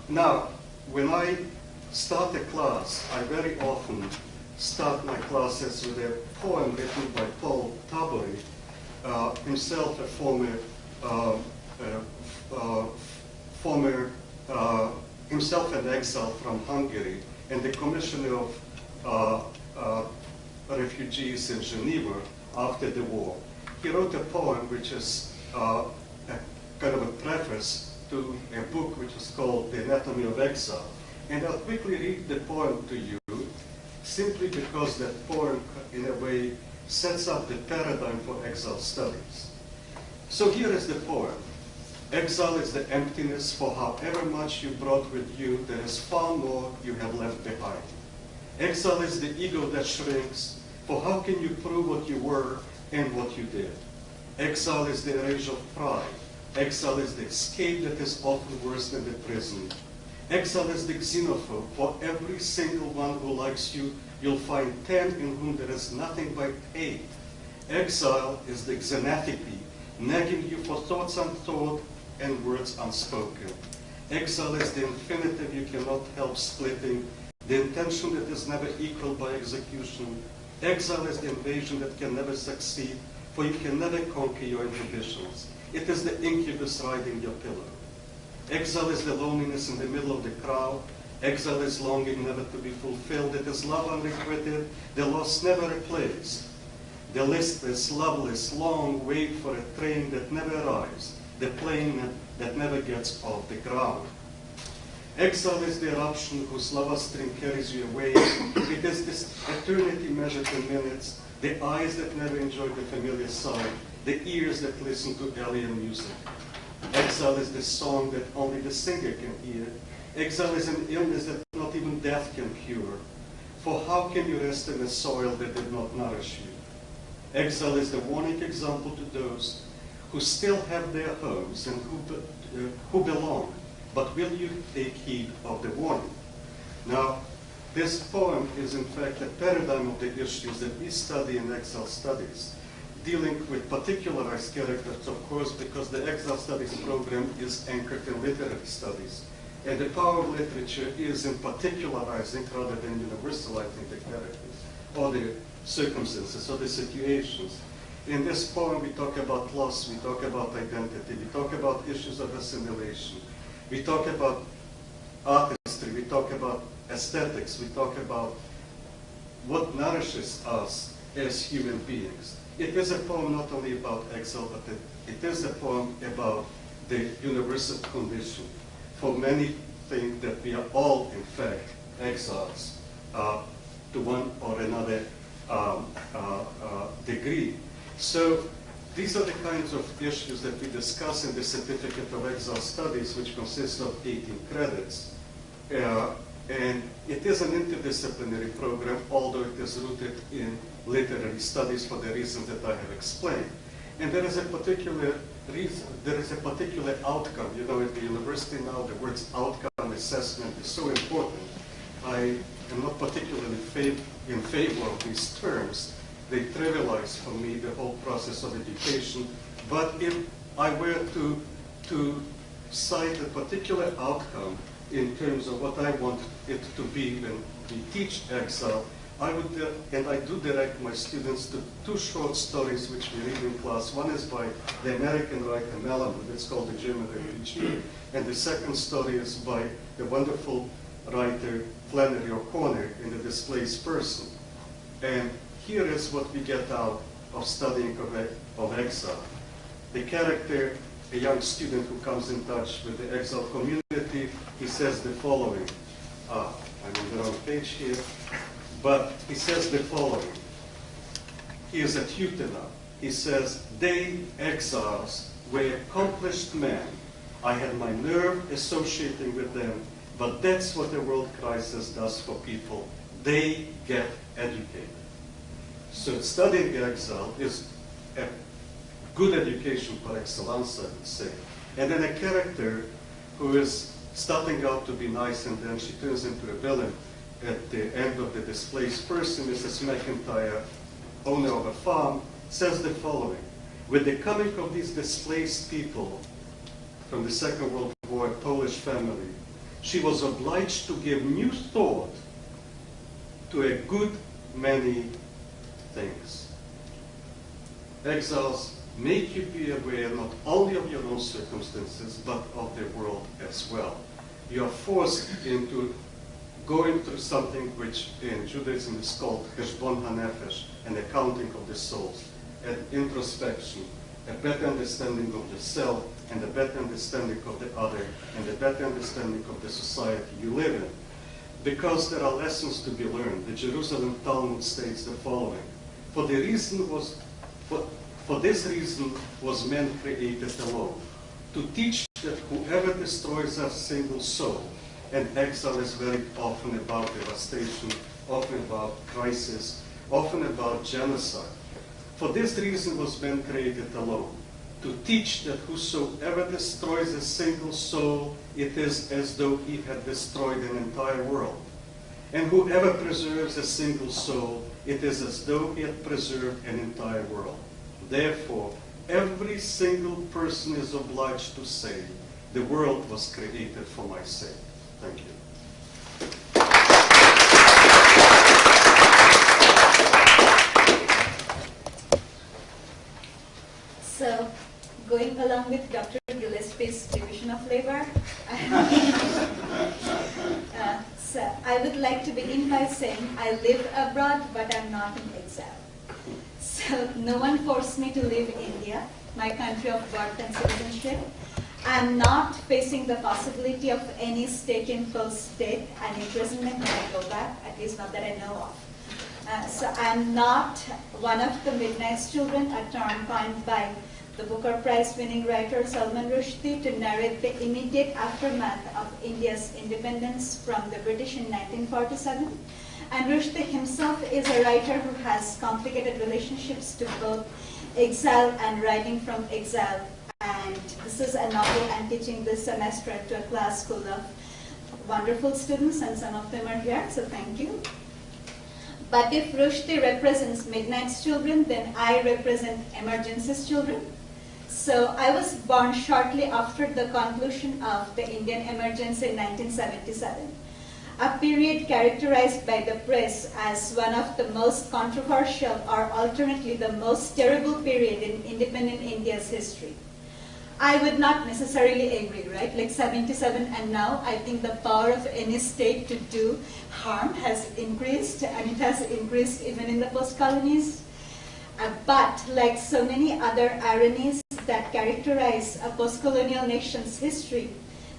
Now, when I start a class, I very often start my classes with a poem written by Paul Tabori, himself a himself an exile from Hungary and the commissioner of refugees in Geneva after the war. He wrote a poem which is kind of a preface to a book which is called The Anatomy of Exile. And I'll quickly read the poem to you, simply because that poem, in a way, sets up the paradigm for exile studies. So here is the poem. Exile is the emptiness, for however much you brought with you, there is far more you have left behind. Exile is the ego that shrinks, for how can you prove what you were and what you did? Exile is the erasure of pride. Exile is the escape that is often worse than the prison. Exile is the xenophobe. For every single one who likes you, you'll find 10 in whom there is nothing but hate. Exile is the xenatipy, nagging you for thoughts unthought and words unspoken. Exile is the infinitive you cannot help splitting, the intention that is never equaled by execution. Exile is the invasion that can never succeed, for you can never conquer your inhibitions. It is the incubus riding your pillow. Exile is the loneliness in the middle of the crowd. Exile is longing never to be fulfilled. It is love unrequited, the loss never replaced. The listless, loveless, long wait for a train that never arrives, the plane that never gets off the ground. Exile is the eruption whose lava stream carries you away. It is this eternity measured in minutes, the eyes that never enjoy the familiar sight, the ears that listen to alien music. Exile is the song that only the singer can hear. Exile is an illness that not even death can cure. For how can you rest in a soil that did not nourish you? Exile is the warning example to those who still have their homes and who belong, but will you take heed of the warning? Now, this poem is in fact a paradigm of the issues that we study in Exile Studies, dealing with particularized characters, of course, because the Exile Studies program is anchored in literary studies. And the power of literature is in particularizing rather than universalizing the characters, or the circumstances, or the situations. In this poem, we talk about loss, we talk about identity, we talk about issues of assimilation, we talk about artistry, we talk about aesthetics, we talk about what nourishes us as human beings. It is a poem not only about exile, but it is a poem about the universal condition. For many think that we are all, in fact, exiles to one or another degree. So these are the kinds of issues that we discuss in the Certificate of Exile Studies, which consists of 18 credits. And it is an interdisciplinary program, although it is rooted in literary studies for the reasons that I have explained. And there is a particular reason, there is a particular outcome. You know, at the university now, the words outcome assessment is so important. I am not particularly in favor of these terms. They trivialize for me the whole process of education. But if I were to cite a particular outcome in terms of what I want it to be when we teach Exile, I would, and I do direct my students to two short stories which we read in class. One is by the American writer Malamud, it's called The German Refugee, and the second story is by the wonderful writer Flannery O'Connor in The Displaced Person. And here is what we get out of studying of exile. The character, a young student who comes in touch with the exile community, he says the following. I'm on the wrong page here, but he says the following. He is a tutor now. He says, they, exiles, were accomplished men. I had my nerve associating with them, but that's what the world crisis does for people. They get educated. So studying exile is a good education par excellence, I would say. And then a character who is starting out to be nice and then she turns into a villain at the end of the displaced person, Mrs. McIntyre, owner of a farm, says the following. With the coming of these displaced people from the Second World War, a Polish family, she was obliged to give new thought to a good many things. Exiles make you be aware not only of your own circumstances, but of the world as well. You are forced into going through something which in Judaism is called cheshbon hanefesh, an accounting of the souls, an introspection, a better understanding of yourself, and a better understanding of the other, and a better understanding of the society you live in. Because there are lessons to be learned. The Jerusalem Talmud states the following. For this reason was man created alone, to teach that whoever destroys a single soul, and exile is very often about devastation, often about crisis, often about genocide. For this reason was man created alone, to teach that whosoever destroys a single soul, it is as though he had destroyed an entire world. And whoever preserves a single soul, it is as though he had preserved an entire world. Therefore, every single person is obliged to say, the world was created for my sake. Thank you. So, going along with Dr. Gillespie's division of labor, so I would like to begin by saying I live abroad, but I'm not in exile. So no one forced me to leave India, my country of birth and citizenship. I'm not facing the possibility of any state-imposed death and imprisonment when I go back, at least not that I know of. So I'm not one of the Midnight's children, a term coined by the Booker Prize-winning writer Salman Rushdie to narrate the immediate aftermath of India's independence from the British in 1947. And Rushdie himself is a writer who has complicated relationships to both exile and writing from exile. And this is a novel I'm teaching this semester to a class full of wonderful students, and some of them are here, so thank you. But if Rushdie represents Midnight's children, then I represent Emergency's children. So I was born shortly after the conclusion of the Indian emergency in 1977, a period characterized by the press as one of the most controversial or alternately the most terrible period in independent India's history. I would not necessarily agree, right? Like 77 and now, I think the power of any state to do harm has increased, and it has increased even in the post-colonies. But like so many other ironies that characterize a post-colonial nation's history,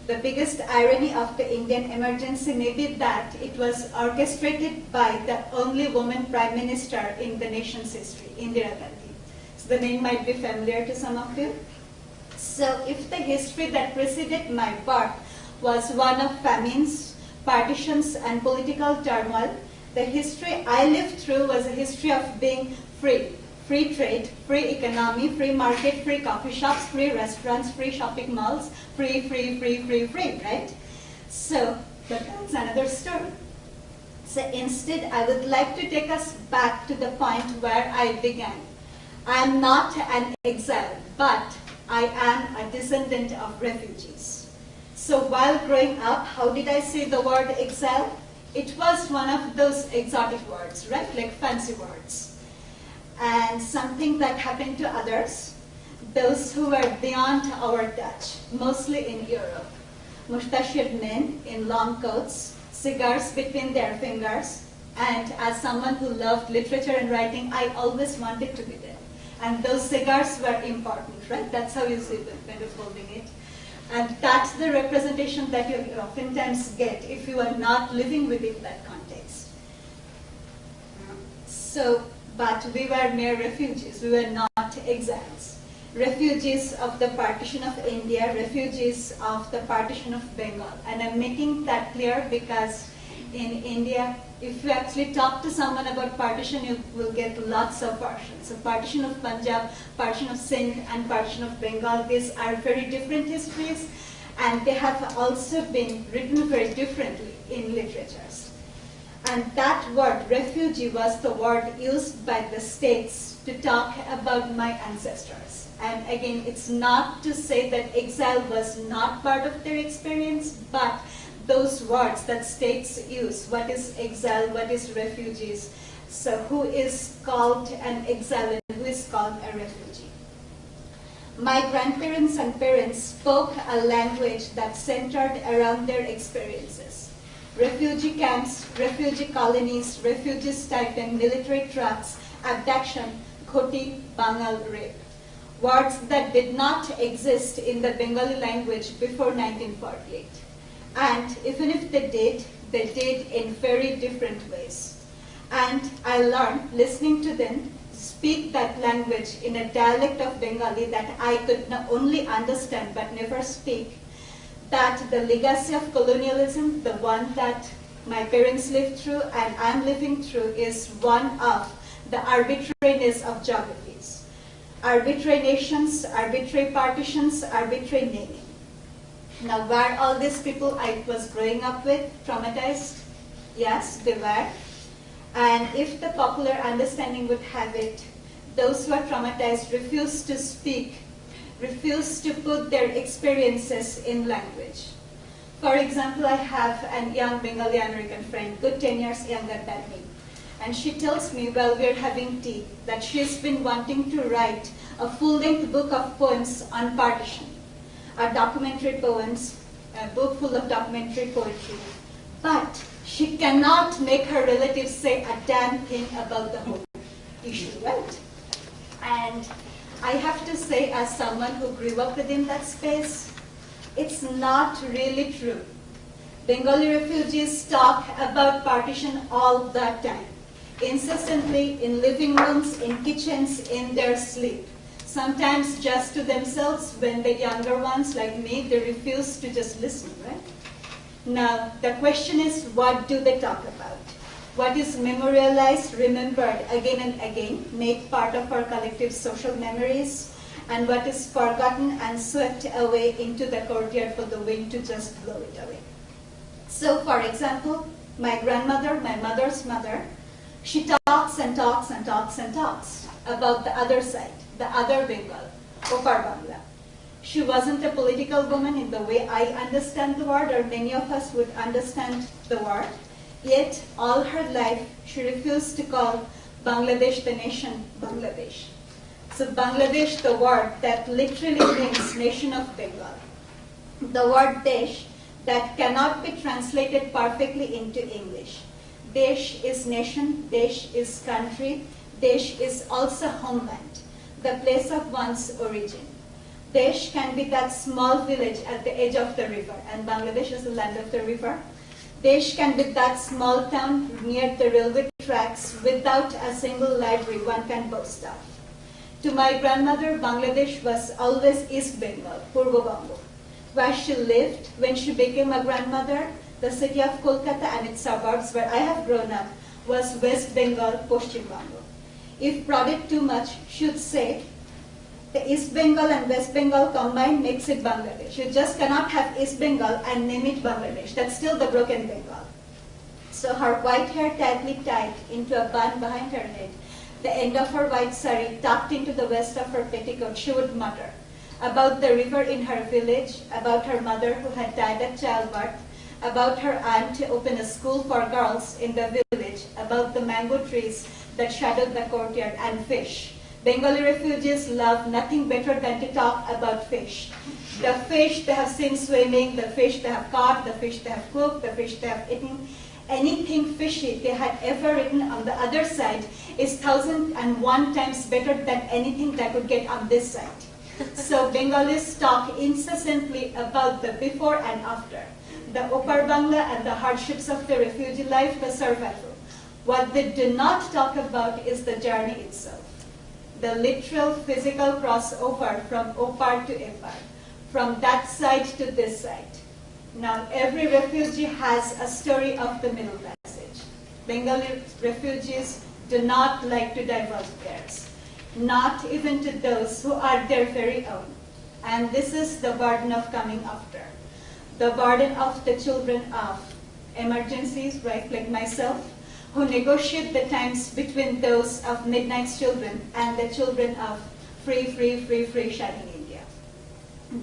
the biggest irony of the Indian emergency may be that it was orchestrated by the only woman prime minister in the nation's history, Indira Gandhi. So the name might be familiar to some of you. So if the history that preceded my birth was one of famines, partitions, and political turmoil, the history I lived through was a history of being free. Free trade, free economy, free market, free coffee shops, free restaurants, free shopping malls, free, right? So, but that's another story. So instead, I would like to take us back to the point where I began. I am not an exile, but I am a descendant of refugees. So while growing up, how did I say the word exile? It was one of those exotic words, right? Like fancy words. And something that happened to others, those who were beyond our touch, mostly in Europe. Mustachioed men in long coats, cigars between their fingers, and as someone who loved literature and writing, I always wanted to be there. And those cigars were important, right? That's how you see them kind of holding it. And that's the representation that you oftentimes get if you are not living within that context. So, but we were mere refugees, we were not exiles. Refugees of the partition of India, refugees of the partition of Bengal. And I'm making that clear because in India, if you actually talk to someone about partition, you will get lots of versions. So partition of Punjab, partition of Sindh, and partition of Bengal, these are very different histories, and they have also been written very differently in literatures. And that word, refugee, was the word used by the states to talk about my ancestors. And again, it's not to say that exile was not part of their experience, but those words that states use, what is exile, what is refugees, so who is called an exile and who is called a refugee. My grandparents and parents spoke a language that centered around their experiences. Refugee camps, refugee colonies, refugee stipend, military trucks, abduction, khoti, bangal, rape. Words that did not exist in the Bengali language before 1948. And even if they did in very different ways. And I learned, listening to them, speak that language in a dialect of Bengali that I could not only understand but never speak, that the legacy of colonialism, the one that my parents lived through and I'm living through, is one of the arbitrariness of geographies. Arbitrary nations, arbitrary partitions, arbitrary naming. Now, were all these people I was growing up with traumatized? Yes, they were. And if the popular understanding would have it, those who are traumatized refuse to speak, refuse to put their experiences in language. For example, I have a young Bengali American friend, good 10 years younger than me. And she tells me while we're having tea that she's been wanting to write a full-length book of poems on partition. Documentary poems, a book full of documentary poetry. But she cannot make her relatives say a damn thing about the whole issue, right? And I have to say, as someone who grew up within that space, it's not really true. Bengali refugees talk about partition all the time, incessantly in living rooms, in kitchens, in their sleep. Sometimes just to themselves, when the younger ones like me, they refuse to just listen, right? Now, the question is, what do they talk about? What is memorialized, remembered again and again, made part of our collective social memories, and what is forgotten and swept away into the courtyard for the wind to just blow it away. So, for example, my grandmother, my mother's mother, she talks and talks and talks and talks about the other side, the other Bengal, Opar Bangla. She wasn't a political woman in the way I understand the word, or many of us would understand the word. Yet, all her life, she refused to call Bangladesh, the nation, Bangladesh. So Bangladesh, the word that literally means nation of Bengal. The word Desh that cannot be translated perfectly into English. Desh is nation, Desh is country, Desh is also homeland, the place of one's origin. Desh can be that small village at the edge of the river, and Bangladesh is the land of the river. Desh can be that small town near the railway tracks without a single library one can boast of. To my grandmother, Bangladesh was always East Bengal, Purbo Bengal. Where she lived when she became a grandmother, the city of Kolkata and its suburbs where I have grown up was West Bengal, Paschim Bengal. If prodded too much, she would say, the East Bengal and West Bengal combined makes it Bangladesh. You just cannot have East Bengal and name it Bangladesh. That's still the broken Bengal. So her white hair tightly tied into a bun behind her head, the end of her white sari tucked into the waist of her petticoat, she would mutter about the river in her village, about her mother who had died at childbirth, about her aunt to open a school for girls in the village, about the mango trees that shadowed the courtyard, and fish. Bengali refugees love nothing better than to talk about fish. The fish they have seen swimming, the fish they have caught, the fish they have cooked, the fish they have eaten. Anything fishy they had ever eaten on the other side is 1,001 times better than anything they could get on this side. So Bengalis talk incessantly about the before and after, the Opar Bangla and the hardships of the refugee life, the survival. What they do not talk about is the journey itself, the literal physical crossover from Opar to Epar, from that side to this side. Now, every refugee has a story of the middle passage. Bengali refugees do not like to divulge theirs, not even to those who are their very own. And this is the burden of coming after, the burden of the children of emergencies, right, like myself, who negotiate the times between those of Midnight's children and the children of free, shining India.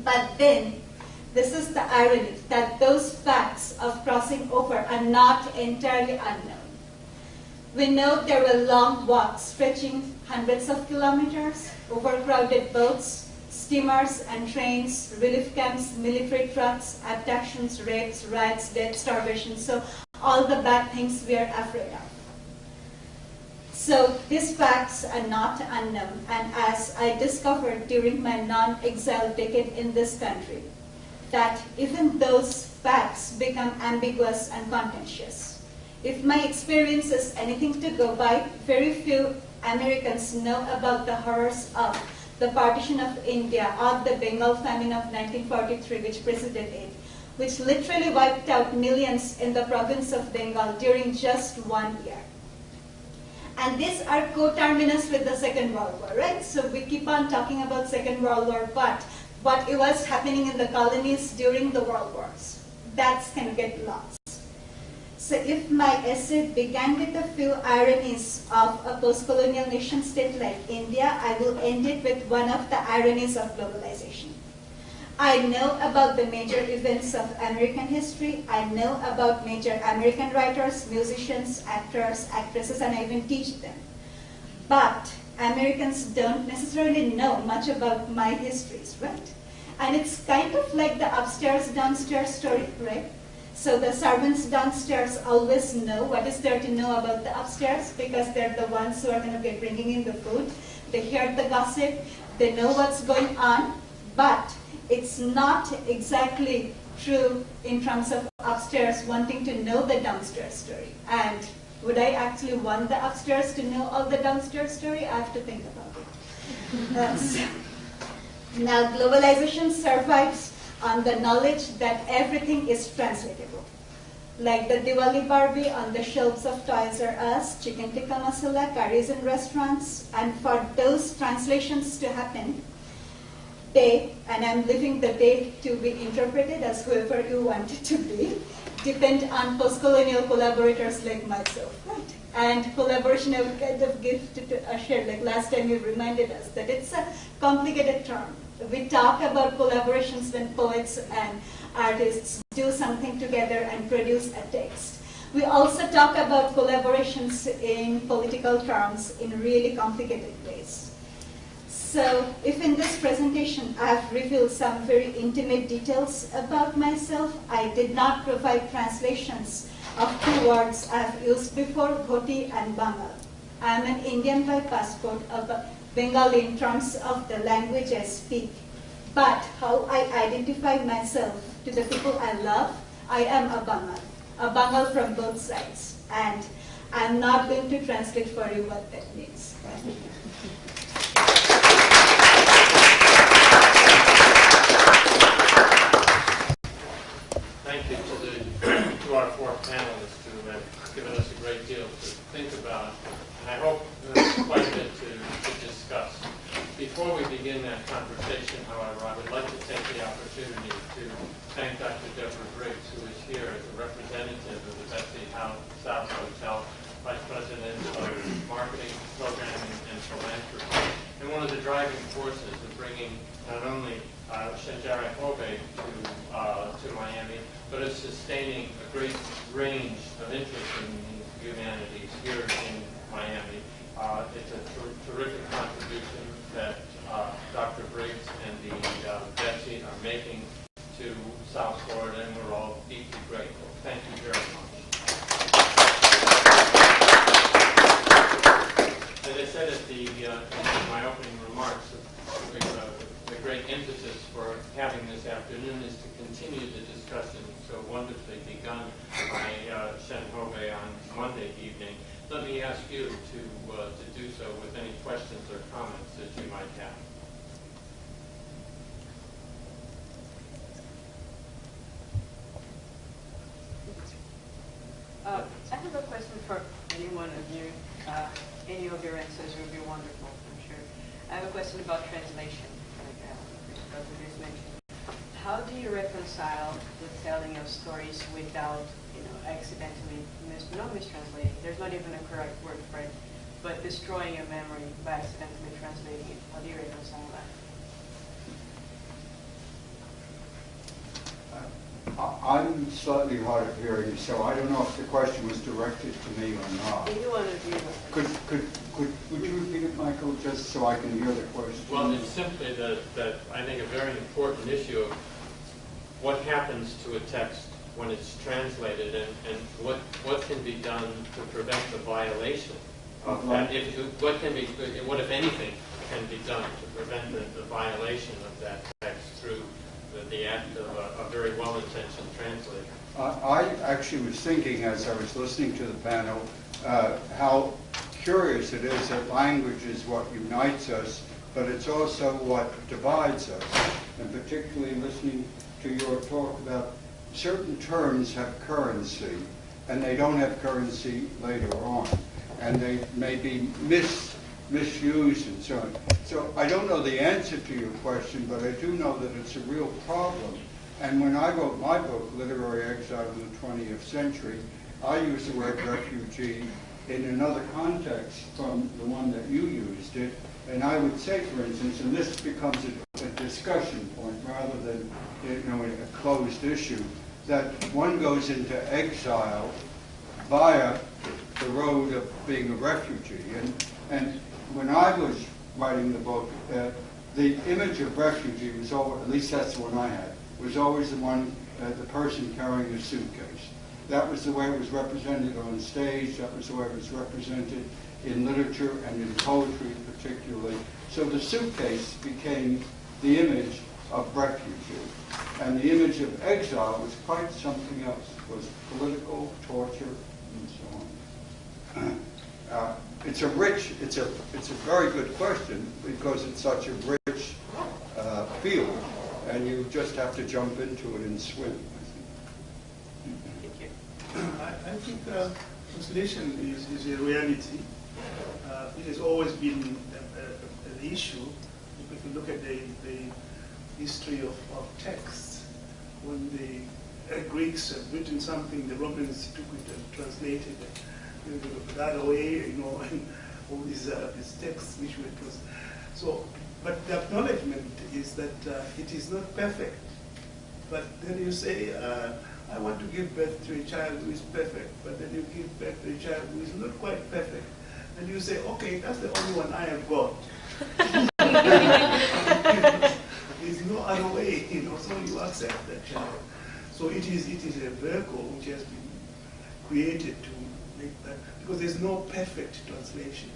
But then, this is the irony, that those facts of crossing over are not entirely unknown. We know there were long walks stretching hundreds of kilometers, overcrowded boats, steamers and trains, relief camps, military trucks, abductions, rapes, riots, death, starvation, so all the bad things we are afraid of. So these facts are not unknown, and as I discovered during my non-exile decade in this country, that even those facts become ambiguous and contentious. If my experience is anything to go by, very few Americans know about the horrors of the partition of India or the Bengal famine of 1943, which preceded it, which literally wiped out millions in the province of Bengal during just 1 year. And these are coterminous with the Second World War, right? So we keep on talking about Second World War, but what it was happening in the colonies during the world wars, that's going to get lost. So if my essay began with a few ironies of a post-colonial nation state like India, I will end it with one of the ironies of globalization. I know about the major events of American history. I know about major American writers, musicians, actors, actresses, and I even teach them. But Americans don't necessarily know much about my histories, right? And it's kind of like the upstairs, downstairs story, right? So the servants downstairs always know what is there to know about the upstairs because they're the ones who are going to be bringing in the food. They hear the gossip, they know what's going on, but it's not exactly true in terms of upstairs wanting to know the downstairs story. And would I actually want the upstairs to know all the downstairs story? I have to think about it. Now, globalization survives on the knowledge that everything is translatable. Like the Diwali Barbie on the shelves of Toys R Us, chicken tikka masala, curries in restaurants, and for those translations to happen, they, and I'm leaving the day to be interpreted as whoever you want it to be, depend on post-colonial collaborators like myself, right? And collaboration I would kind of give to share, like last time you reminded us that it's a complicated term. We talk about collaborations when poets and artists do something together and produce a text. We also talk about collaborations in political terms in really complicated ways. So if in this presentation I have revealed some very intimate details about myself, I did not provide translations of two words I have used before, Ghoti and Bangal. I am an Indian by passport, a Bengali in terms of the language I speak. But how I identify myself to the people I love, I am a Bangal from both sides. And I'm not going to translate for you what that means. Thank you to our four panelists who have given us a great deal to think about, and I hope quite a bit to discuss. Before we begin that conversation, however, I would like to take the opportunity to thank Dr. Deborah Briggs, who is here as a representative of the Betsy South Hotel, Vice President of Marketing, Programming, and Philanthropy, and one of the driving forces of bringing not only Shenjare Kobe to Miami, but of sustaining a great range of interest in the humanities here in Miami. It's a terrific contribution that Dr. Briggs and the Betsy are making to South Florida, and we're all deeply grateful. Thank you very much. As I said in my opening remarks, the Monday evening. Let me ask you to do so with any questions or comments that you might have. I have a question for any one of you. Any of your answers would be wonderful, I'm sure. I have a question about translation, like Dr. Grace mentioned. How do you reconcile the telling of stories without, accidentally not mistranslating? There's not even a correct word for it, but destroying a memory by accidentally translating it. How do you reconcile that? I'm slightly hard of hearing, so I don't know if the question was directed to me or not. Either one of you. Would you repeat it, Michael, just so I can hear the question? Well, it's simply that I think a very important issue of what happens to a text when it's translated and what can be done to prevent the violation of that. What, if anything, can be done to prevent the violation of that text through the act of a very well-intentioned translator? I actually was thinking as I was listening to the panel how curious it is that language is what unites us, but it's also what divides us. And particularly listening to your talk about certain terms have currency, and they don't have currency later on, and they may be misused and so on. So I don't know the answer to your question, but I do know that it's a real problem. And when I wrote my book, Literary Exile in the 20th Century, I used the word refugee in another context from the one that you used it. And I would say, for instance, and this becomes a discussion point rather than a closed issue, that one goes into exile via the road of being a refugee. And when I was writing the book, the image of refugee was always, at least that's the one I had, was always the one, the person carrying a suitcase. That was the way it was represented on stage. That was the way it was represented in literature and in poetry particularly. So the suitcase became the image of refugee. And the image of exile was quite something else. It was political, torture, and so on. It's a very good question because it's such a rich field, and you just have to jump into it and swim. Thank you. I think translation is a reality. It has always been an issue. If you look at the history of texts, when the Greeks had written something, the Romans took it and translated it that way, and all these texts which were translated. So, but the acknowledgement is that it is not perfect. But then you say, I want to give birth to a child who is perfect, but then you give birth to a child who is not quite perfect. And you say, okay, that's the only one I have got. There's no other way, so you accept that child. So it is a vehicle which has been created to make that, because there's no perfect translation.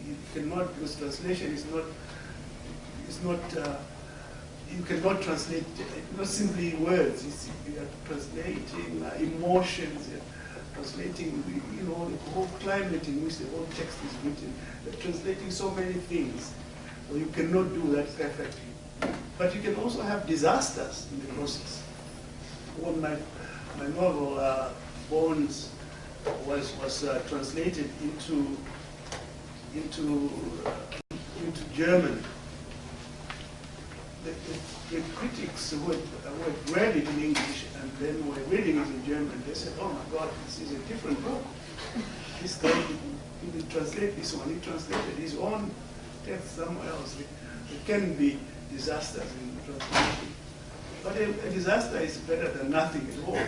You cannot, because translation is not, you cannot translate, not simply words, you are translating emotions, translating the whole climate in which the whole text is written, translating so many things. So you cannot do that perfectly. But you can also have disasters in the process. When my novel Bones was translated into German, the critics who had read it in English and then were reading it in German, they said, oh my God, this is a different book. This guy didn't translate this one, he translated his own text somewhere else. There can be disasters in translation. But a disaster is better than nothing at all.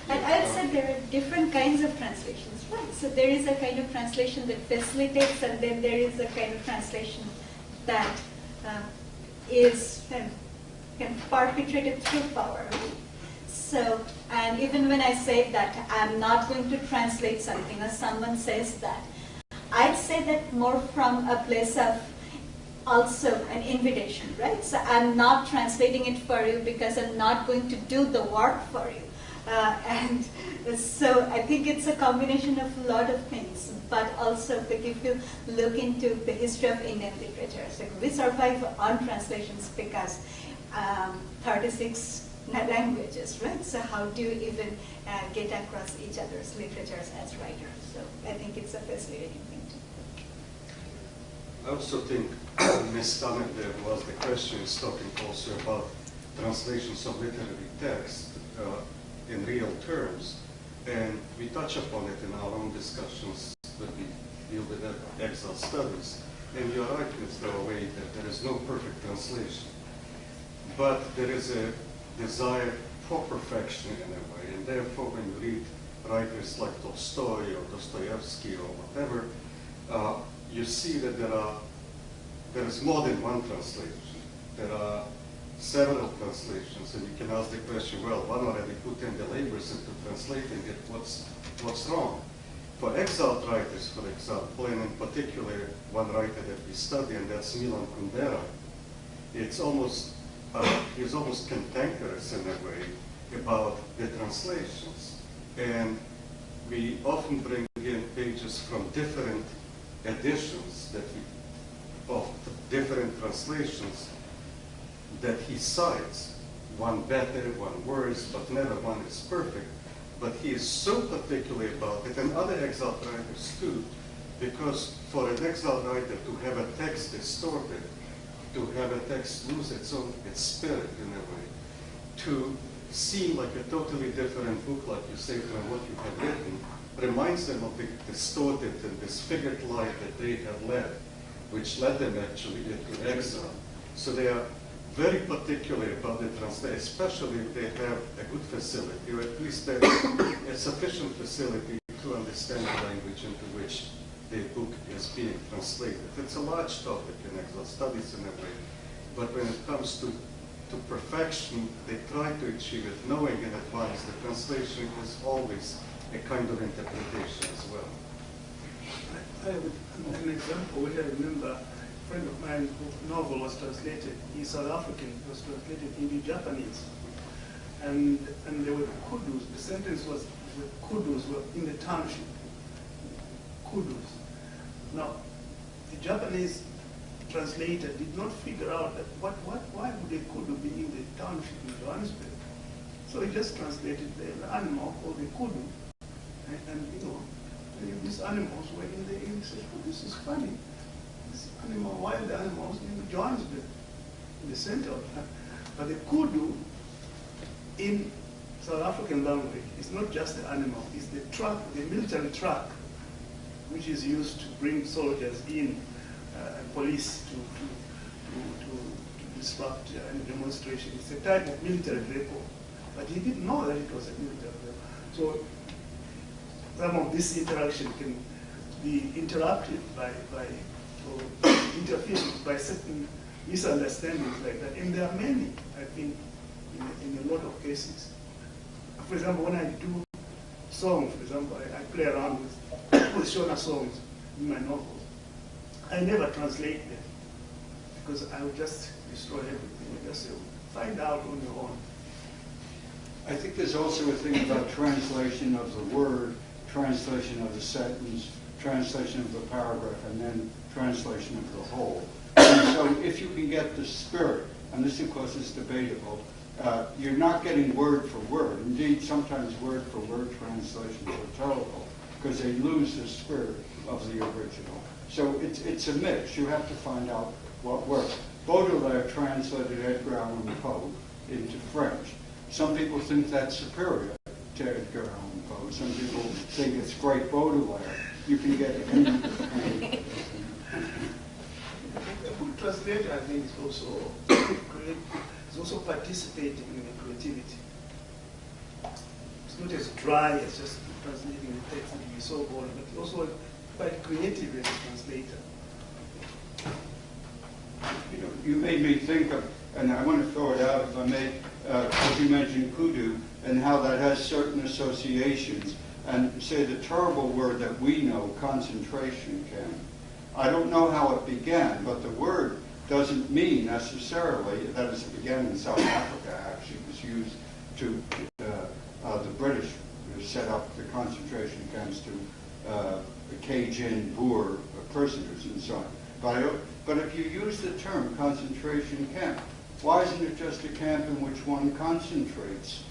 And I said there are different kinds of translations, right? So there is a kind of translation that facilitates, and then there is a kind of translation that is kind of perpetrated through power. So, and even when I say that I'm not going to translate something, or someone says that, I'd say that more from a place of also an invitation, right? So I'm not translating it for you because I'm not going to do the work for you. And so I think it's a combination of a lot of things, but also like if you look into the history of Indian literature, so we survive on translations because 36 languages, right? So how do you even get across each other's literatures as writers? So I think it's a fascinating thing to do. I also think Ms. Tannen, there was the question is talking also about translations of literary text in real terms, and we touch upon it in our own discussions when we deal with Exile studies. And you're right, Mr. Away, that there is no perfect translation, but there is a desire for perfection in a way, and therefore when you read writers like Tolstoy or Dostoevsky or whatever, you see that there is more than one translation. There are several translations, and you can ask the question, well, one already put in the labors into translating it, what's wrong? For exiled writers, for example, and in particular one writer that we study, and that's Milan Kundera, he's almost cantankerous in a way about the translations. And we often bring in pages from different editions of different translations that he cites, one better, one worse, but never one is perfect. But he is so particular about it, and other exiled writers too, because for an exiled writer to have a text distorted, to have a text lose its spirit in a way, to seem like a totally different book, like you say, from what you have written, reminds them of the distorted and disfigured life that they have led, which led them actually into exile. So they are very particular about the translation, especially if they have a good facility, or at least a sufficient facility to understand the language into which the book is being translated. It's a large topic in exile studies in a way, but when it comes to perfection, they try to achieve it, knowing in advance the translation is always a kind of interpretation as well. I have an example which I remember. A friend of mine whose novel was translated, he's South African, it was translated into Japanese. And there were kudus, the sentence was, the kudus were in the township. Kudus. Now, the Japanese translator did not figure out that why would a kudu be in the township in Johannesburg? So he just translated the animal called the kudu, and these animals were in the area. He said, oh, this is funny. This animal, wild animals in Johannesburg, in the center of that. But the kudu in South African language is not just the animal, it's the truck, the military truck, which is used to bring soldiers in, police to disrupt any demonstration. It's a type of military vehicle. But he didn't know that it was a military vehicle. So some of this interaction can be interrupted by or interfered by certain misunderstandings like that. And there are many, I think, in a lot of cases. For example, when I do songs, for example, I play around with Shona songs in my novels. I never translate them because I would just destroy everything. I just say, find out on your own. I think there's also a thing about translation of the word, translation of the sentence, translation of the paragraph, and then translation of the whole. And so if you can get the spirit, and this of course is debatable, you're not getting word for word. Indeed, sometimes word for word translations are terrible because they lose the spirit of the original. So it's a mix. You have to find out what works. Baudelaire translated Edgar Allan Poe into French. Some people think that's superior to Edgar Allan Poe. Some people think it's great Baudelaire. You can get any. The book translator, I think, is also participating in the creativity. It's not as dry as just translating the text and be so boring, but also quite creative as a translator. You know, you made me think of, and I want to throw it out if I may, as you mentioned kudu, and how that has certain associations, and say the terrible word that we know, concentration camp. I don't know how it began, but the word doesn't mean necessarily, that is, it began in South Africa, actually. It was used to, the the concentration camps to cage-in Boer prisoners and so on. But if you use the term concentration camp, why isn't it just a camp in which one concentrates?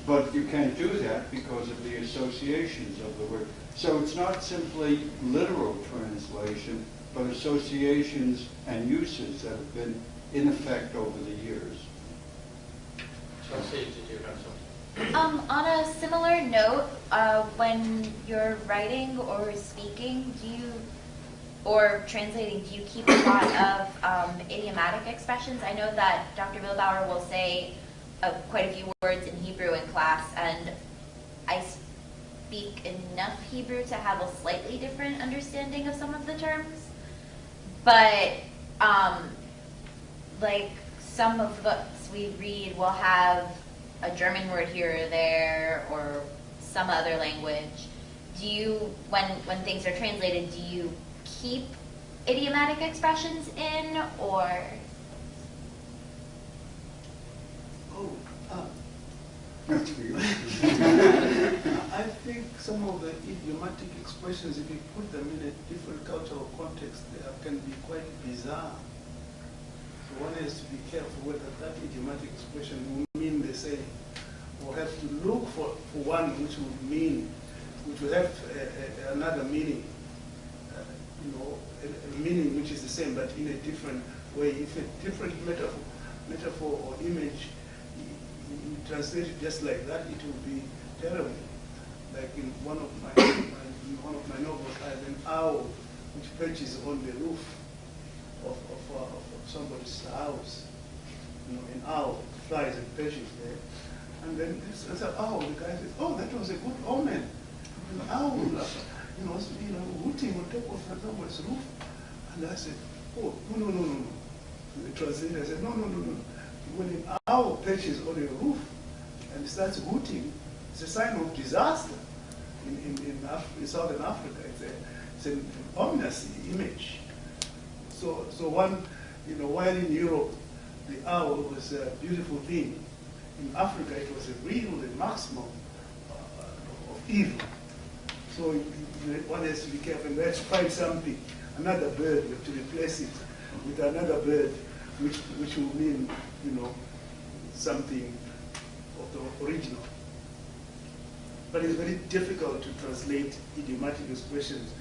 But you can't do that because of the associations of the word. So it's not simply literal translation, but associations and uses that have been in effect over the years. Chelsea, did you have something? On a similar note, when you're writing or speaking, or translating, do you keep a lot of idiomatic expressions? I know that Dr. Billbauer will say quite a few words in Hebrew in class, and I speak enough Hebrew to have a slightly different understanding of some of the terms. But like some of the books we read will have a German word here or there, or some other language. Do you, when things are translated, do you keep idiomatic expressions in, or? That's for you. I think some of the idiomatic expressions, if you put them in a different cultural context, they can be quite bizarre. So one has to be careful whether that idiomatic expression will mean the same, or have to look for one which would have another meaning, a meaning which is the same but in a different way. If a different metaphor or image you translate it just like that, it will be terrible. Like in one of my novels, I have an owl which perches on the roof of somebody's house. An owl flies and perches there, and then it's an owl. The guy says, "Oh, that was a good omen." An owl, hooting on top of somebody's roof, and I said, "Oh, no." The translator said, "No. When an owl perches on a roof and starts hooting, it's a sign of disaster. In Southern Africa, it's an ominous image. So one, while in Europe, the owl was a beautiful thing. In Africa, it was the maximum of evil. So one has to be careful. And let's find something, another bird, you have to replace it with another bird, which will mean, something of the original. But it's very difficult to translate idiomatic expressions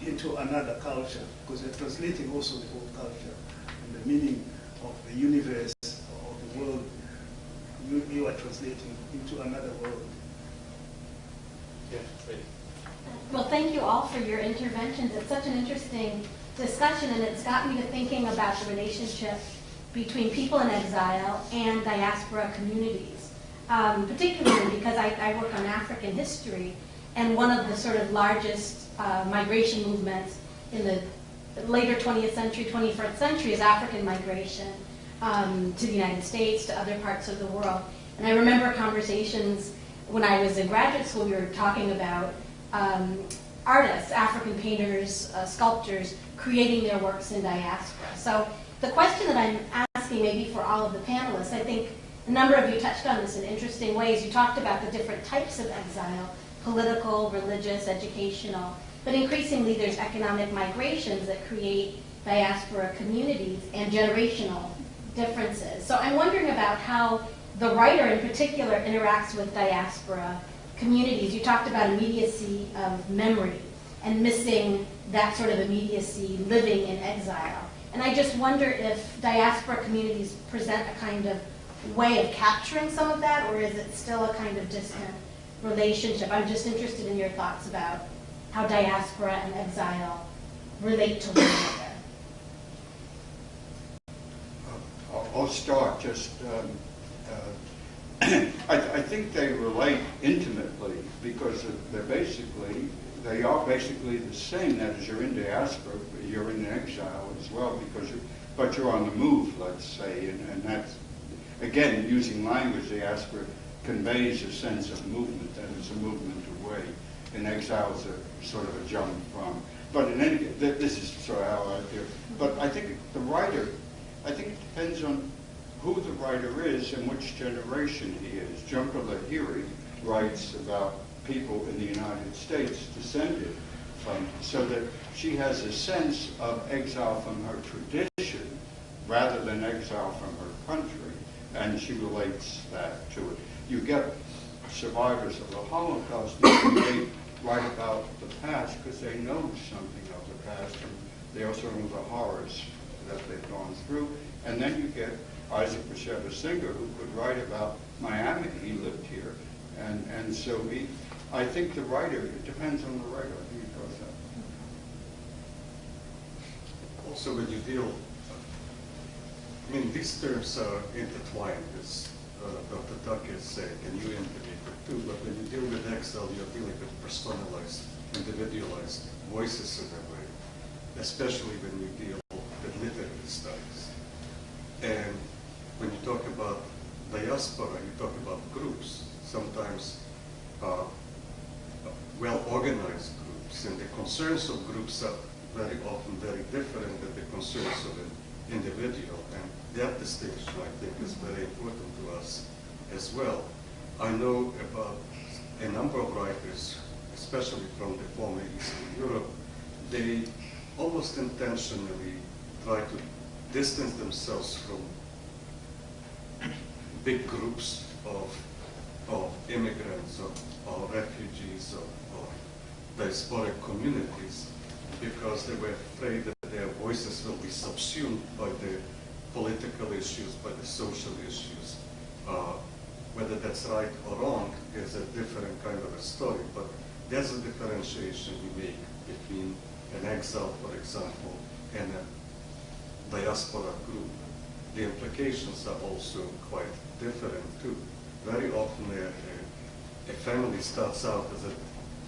into another culture, because you're translating also the whole culture and the meaning of the universe or the world. You are translating into another world. Yeah, please. Well, thank you all for your interventions. It's such an interesting discussion, and it's got me to thinking about the relationship between people in exile and diaspora communities, particularly because I work on African history, and one of the sort of largest migration movements in the later 20th century, 21st century is African migration to the United States, to other parts of the world. And I remember conversations when I was in graduate school, we were talking about artists, African painters, sculptors, creating their works in diaspora. So the question that I'm asking maybe for all of the panelists, I think a number of you touched on this in interesting ways. You talked about the different types of exile, political, religious, educational, but increasingly there's economic migrations that create diaspora communities and generational differences. So I'm wondering about how the writer in particular interacts with diaspora communities. You talked about immediacy of memory and missing that sort of immediacy living in exile. And I just wonder if diaspora communities present a kind of way of capturing some of that, or is it still a kind of distant relationship? I'm just interested in your thoughts about how diaspora and exile relate to one another. I'll start. I think they relate intimately because they are basically the same. That is, you're in diaspora, but you're in exile as well but you're on the move, let's say, and that's, again, using language, diaspora conveys a sense of movement, that is a movement away. And exile is a sort of a jump from. But in any case, this is sort of how I feel. But I think it depends on who the writer is and which generation he is. Junko Lahiri writes about people in the United States descended from, so that she has a sense of exile from her tradition rather than exile from her country, and she relates that to it. You get survivors of the Holocaust, they write about the past because they know something of the past, and they also know the horrors that they've gone through. And then you get Isaac Bashevis Singer, who could write about Miami. He lived here. And so I think the writer, it depends on the writer. I think it goes up. Also, when you deal, I mean, these terms are intertwined, as Dr. Tucker said, and you indicated too, but when you deal with exile, you're dealing with personalized, individualized voices in a way, especially when you deal with literary studies. And when you talk about diaspora, you talk about groups, sometimes well-organized groups, and the concerns of groups are very often very different than the concerns of an individual, and that distinction, I think, is very important to us as well. I know about a number of writers, especially from the former Eastern Europe, they almost intentionally try to distance themselves from big groups of immigrants or refugees or diasporic communities, because they were afraid that their voices will be subsumed by the political issues, by the social issues. Whether that's right or wrong is a different kind of a story, but there's a differentiation we make between an exile, for example, and a diaspora group. The implications are also quite different too. Very often a family starts out as a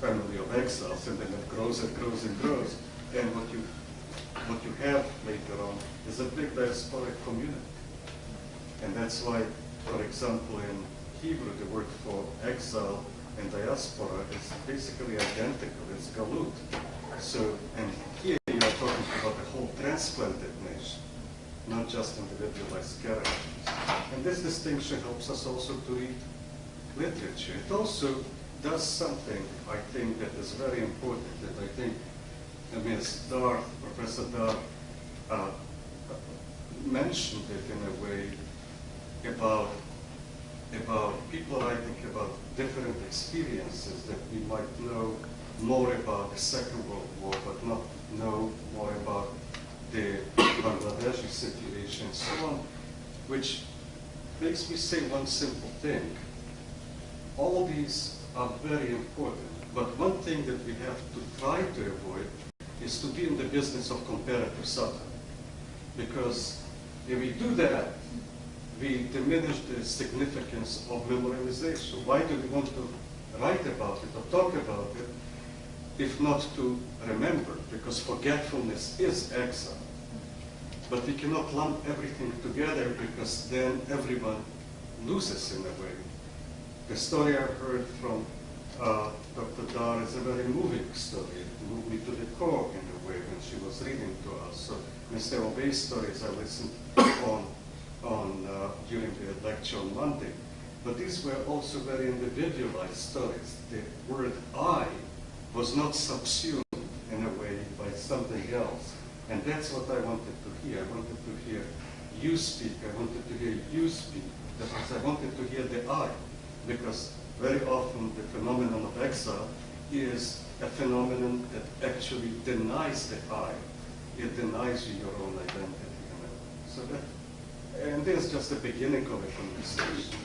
family of exiles, and then it grows and grows and grows. And what you have later on is a big diasporic community. And that's why, for example, in Hebrew, the word for exile and diaspora is basically identical. It's galut. So, and here you are talking about a whole transplanted nation, not just individualized characters. And this distinction helps us also to read literature. It also does something, I think, that is very important, that I think Ms. Darth, Professor Darth, mentioned it in a way about people writing about different experiences, that we might know more about the Second World War, but not know more about the Bangladeshi situation and so on, which makes me say one simple thing. All these are very important, but one thing that we have to try to avoid is to be in the business of comparative satire. Because if we do that, we diminish the significance of memorialization. Why do we want to write about it or talk about it, if not to remember? Because forgetfulness is exile. But we cannot lump everything together, because then everyone loses in a way. The story I heard from Dr. Dar is a very moving story. It moved me to the core in a way when she was reading to us. So Mr. Obey's stories I listened on during the lecture on Monday. But these were also very individualized stories. The word I was not subsumed in a way by something else. And that's what I wanted to hear. I wanted to hear you speak. I wanted to hear you speak. Because I wanted to hear the I. Because very often the phenomenon of exile is a phenomenon that actually denies the I. It denies you your own identity. So that, and there's just the beginning of a conversation.